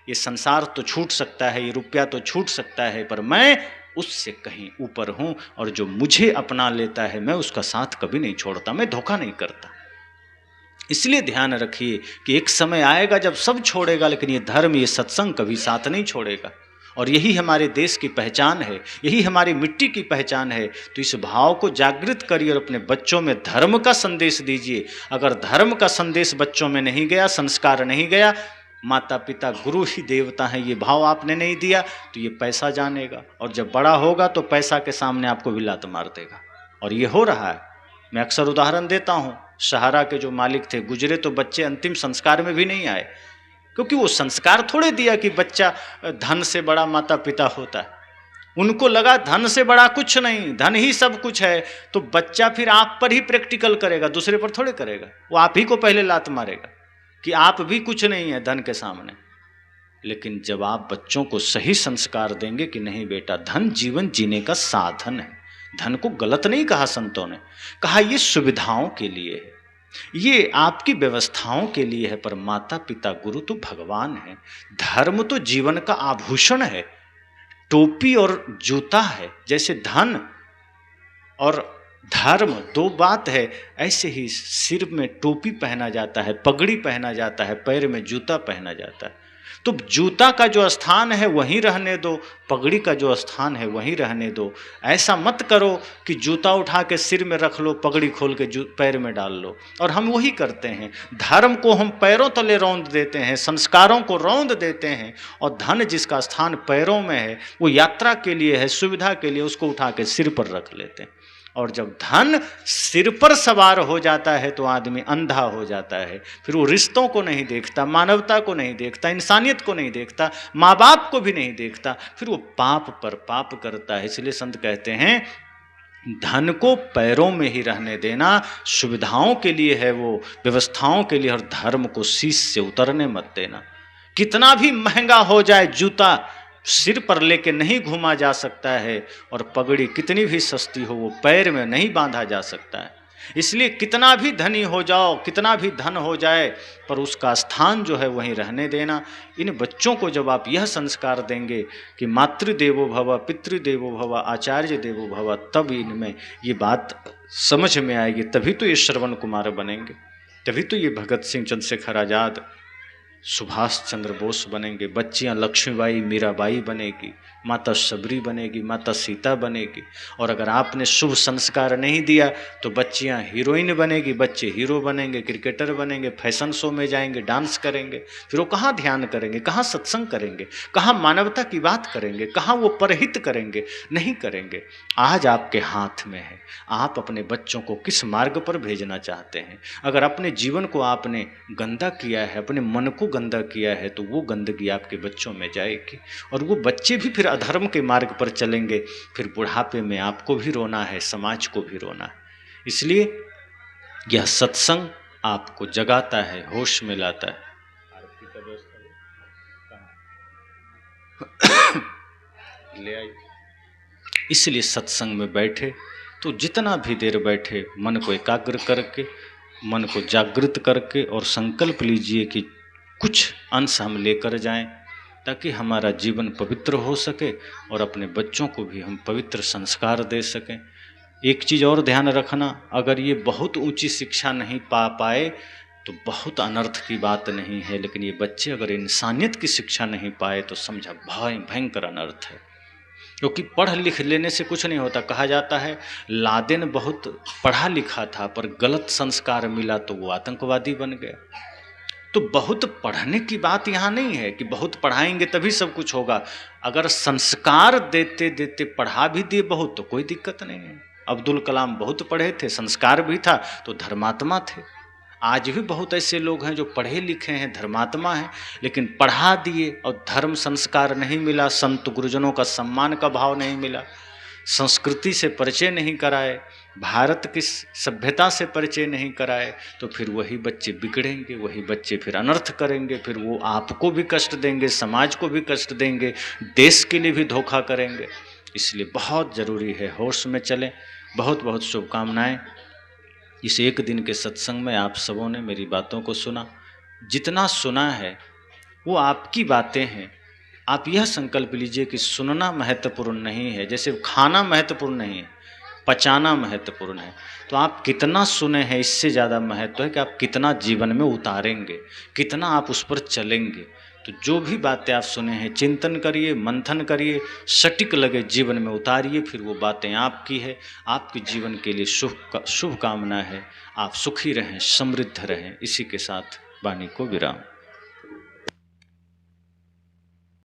ये संसार तो छूट सकता है, ये रुपया तो छूट सकता है, पर मैं उससे कहीं ऊपर हूं, और जो मुझे अपना लेता है मैं उसका साथ कभी नहीं छोड़ता, मैं धोखा नहीं करता। इसलिए ध्यान रखिए कि एक समय आएगा जब सब छोड़ेगा, लेकिन ये धर्म, ये सत्संग कभी साथ नहीं छोड़ेगा। और यही हमारे देश की पहचान है, यही हमारी मिट्टी की पहचान है। तो इस भाव को जागृत करिए और अपने बच्चों में धर्म का संदेश दीजिए। अगर धर्म का संदेश बच्चों में नहीं गया, संस्कार नहीं गया, माता पिता गुरु ही देवता हैं, ये भाव आपने नहीं दिया, तो ये पैसा जानेगा, और जब बड़ा होगा तो पैसा के सामने आपको भी लात मार देगा। और ये हो रहा है। मैं अक्सर उदाहरण देता हूँ, सहारा के जो मालिक थे गुजरे तो बच्चे अंतिम संस्कार में भी नहीं आए, क्योंकि वो संस्कार थोड़े दिया कि बच्चा धन से बड़ा माता पिता होता है। उनको लगा धन से बड़ा कुछ नहीं, धन ही सब कुछ है। तो बच्चा फिर आप पर ही प्रैक्टिकल करेगा, दूसरे पर थोड़े करेगा। वो आप ही को पहले लात मारेगा कि आप भी कुछ नहीं है धन के सामने। लेकिन जब आप बच्चों को सही संस्कार देंगे कि नहीं बेटा, धन जीवन जीने का साधन है, धन को गलत नहीं कहा संतों ने, कहा ये सुविधाओं के लिए है, ये आपकी व्यवस्थाओं के लिए है, पर माता पिता गुरु तो भगवान है। धर्म तो जीवन का आभूषण है, टोपी और जूता है। जैसे धन और धर्म दो बात है, ऐसे ही सिर में टोपी पहना जाता है, पगड़ी पहना जाता है, पैर में जूता पहना जाता है। तो जूता का जो स्थान है वहीं रहने दो, पगड़ी का जो स्थान है वहीं रहने दो। ऐसा मत करो कि जूता उठा के सिर में रख लो, पगड़ी खोल के पैर में डाल लो। और हम वही करते हैं, धर्म को हम पैरों तले रौंद देते हैं, संस्कारों को रौंद देते हैं, और धन जिसका स्थान पैरों में है वो यात्रा के लिए है, सुविधा के लिए, उसको उठा के सिर पर रख लेते हैं। और जब धन सिर पर सवार हो जाता है तो आदमी अंधा हो जाता है। फिर वो रिश्तों को नहीं देखता, मानवता को नहीं देखता, इंसानियत को नहीं देखता, माँ बाप को भी नहीं देखता, फिर वो पाप पर पाप करता है। इसलिए संत कहते हैं धन को पैरों में ही रहने देना, सुविधाओं के लिए है वो, व्यवस्थाओं के लिए, और धर्म को शीश से उतरने मत देना। कितना भी महंगा हो जाए जूता, सिर पर लेके नहीं घूमा जा सकता है, और पगड़ी कितनी भी सस्ती हो वो पैर में नहीं बांधा जा सकता है। इसलिए कितना भी धनी हो जाओ, कितना भी धन हो जाए, पर उसका स्थान जो है वहीं रहने देना। इन बच्चों को जब आप यह संस्कार देंगे कि मातृदेवो भव, पितृदेवो भव, आचार्य देवो भव, तब इनमें ये बात समझ में आएगी। तभी तो ये श्रवण कुमार बनेंगे, तभी तो ये भगत सिंह, चंद्रशेखर आज़ाद, सुभाष चंद्र बोस बनेंगे। बच्चियां लक्ष्मीबाई, मीराबाई बनेगी, माता शबरी बनेगी, माता सीता बनेगी। और अगर आपने शुभ संस्कार नहीं दिया तो बच्चियां हीरोइन बनेगी, बच्चे हीरो बनेंगे, क्रिकेटर बनेंगे, फैशन शो में जाएंगे, डांस करेंगे। फिर वो कहाँ ध्यान करेंगे, कहाँ सत्संग करेंगे, कहाँ मानवता की बात करेंगे, कहाँ वो परहित करेंगे? नहीं करेंगे। आज आपके हाथ में है, आप अपने बच्चों को किस मार्ग पर भेजना चाहते हैं। अगर अपने जीवन को आपने गंदा किया है, अपने मन को गंदा किया है, तो वो गंदगी आपके बच्चों में जाएगी, और वो बच्चे भी फिर अधर्म के मार्ग पर चलेंगे। फिर बुढ़ापे में आपको भी रोना है, समाज को भी रोना है। इसलिए यह सत्संग आपको जगाता है, होश में लाता है। ले आई। इसलिए सत्संग में बैठे तो जितना भी देर बैठे, मन को एकाग्र करके, मन को जागृत करके, और संकल्प लीजिए कि कुछ अंश हम लेकर जाएं, ताकि हमारा जीवन पवित्र हो सके और अपने बच्चों को भी हम पवित्र संस्कार दे सकें। एक चीज़ और ध्यान रखना, अगर ये बहुत ऊंची शिक्षा नहीं पा पाए तो बहुत अनर्थ की बात नहीं है, लेकिन ये बच्चे अगर इंसानियत की शिक्षा नहीं पाए तो समझा भयंकर अनर्थ है। क्योंकि पढ़ लिख लेने से कुछ नहीं होता। कहा जाता है लादेन बहुत पढ़ा लिखा था, पर गलत संस्कार मिला तो वो आतंकवादी बन गया। तो बहुत पढ़ने की बात यहाँ नहीं है कि बहुत पढ़ाएंगे तभी सब कुछ होगा। अगर संस्कार देते देते पढ़ा भी दिए बहुत तो कोई दिक्कत नहीं है। अब्दुल कलाम बहुत पढ़े थे, संस्कार भी था, तो धर्मात्मा थे। आज भी बहुत ऐसे लोग हैं जो पढ़े लिखे हैं, धर्मात्मा हैं, लेकिन पढ़ा दिए और धर्म संस्कार नहीं मिला, संत गुरुजनों का सम्मान का भाव नहीं मिला, संस्कृति से परिचय नहीं कराए, भारत की सभ्यता से परिचय नहीं कराए, तो फिर वही बच्चे बिगड़ेंगे, वही बच्चे फिर अनर्थ करेंगे। फिर वो आपको भी कष्ट देंगे, समाज को भी कष्ट देंगे, देश के लिए भी धोखा करेंगे। इसलिए बहुत ज़रूरी है होश में चलें। बहुत बहुत शुभकामनाएं। इस एक दिन के सत्संग में आप सबों ने मेरी बातों को सुना। जितना सुना है वो आपकी बातें हैं। आप यह संकल्प लीजिए कि सुनना महत्वपूर्ण नहीं है, जैसे खाना महत्वपूर्ण नहीं है, पचाना महत्वपूर्ण है। तो आप कितना सुने हैं इससे ज़्यादा महत्व है कि आप कितना जीवन में उतारेंगे, कितना आप उस पर चलेंगे। तो जो भी बातें आप सुने हैं चिंतन करिए, मंथन करिए, सटीक लगे जीवन में उतारिए। फिर वो बातें आपकी है, आपके जीवन के लिए शुभ कामना है। आप सुखी रहें, समृद्ध रहें। इसी के साथ वाणी को विराम।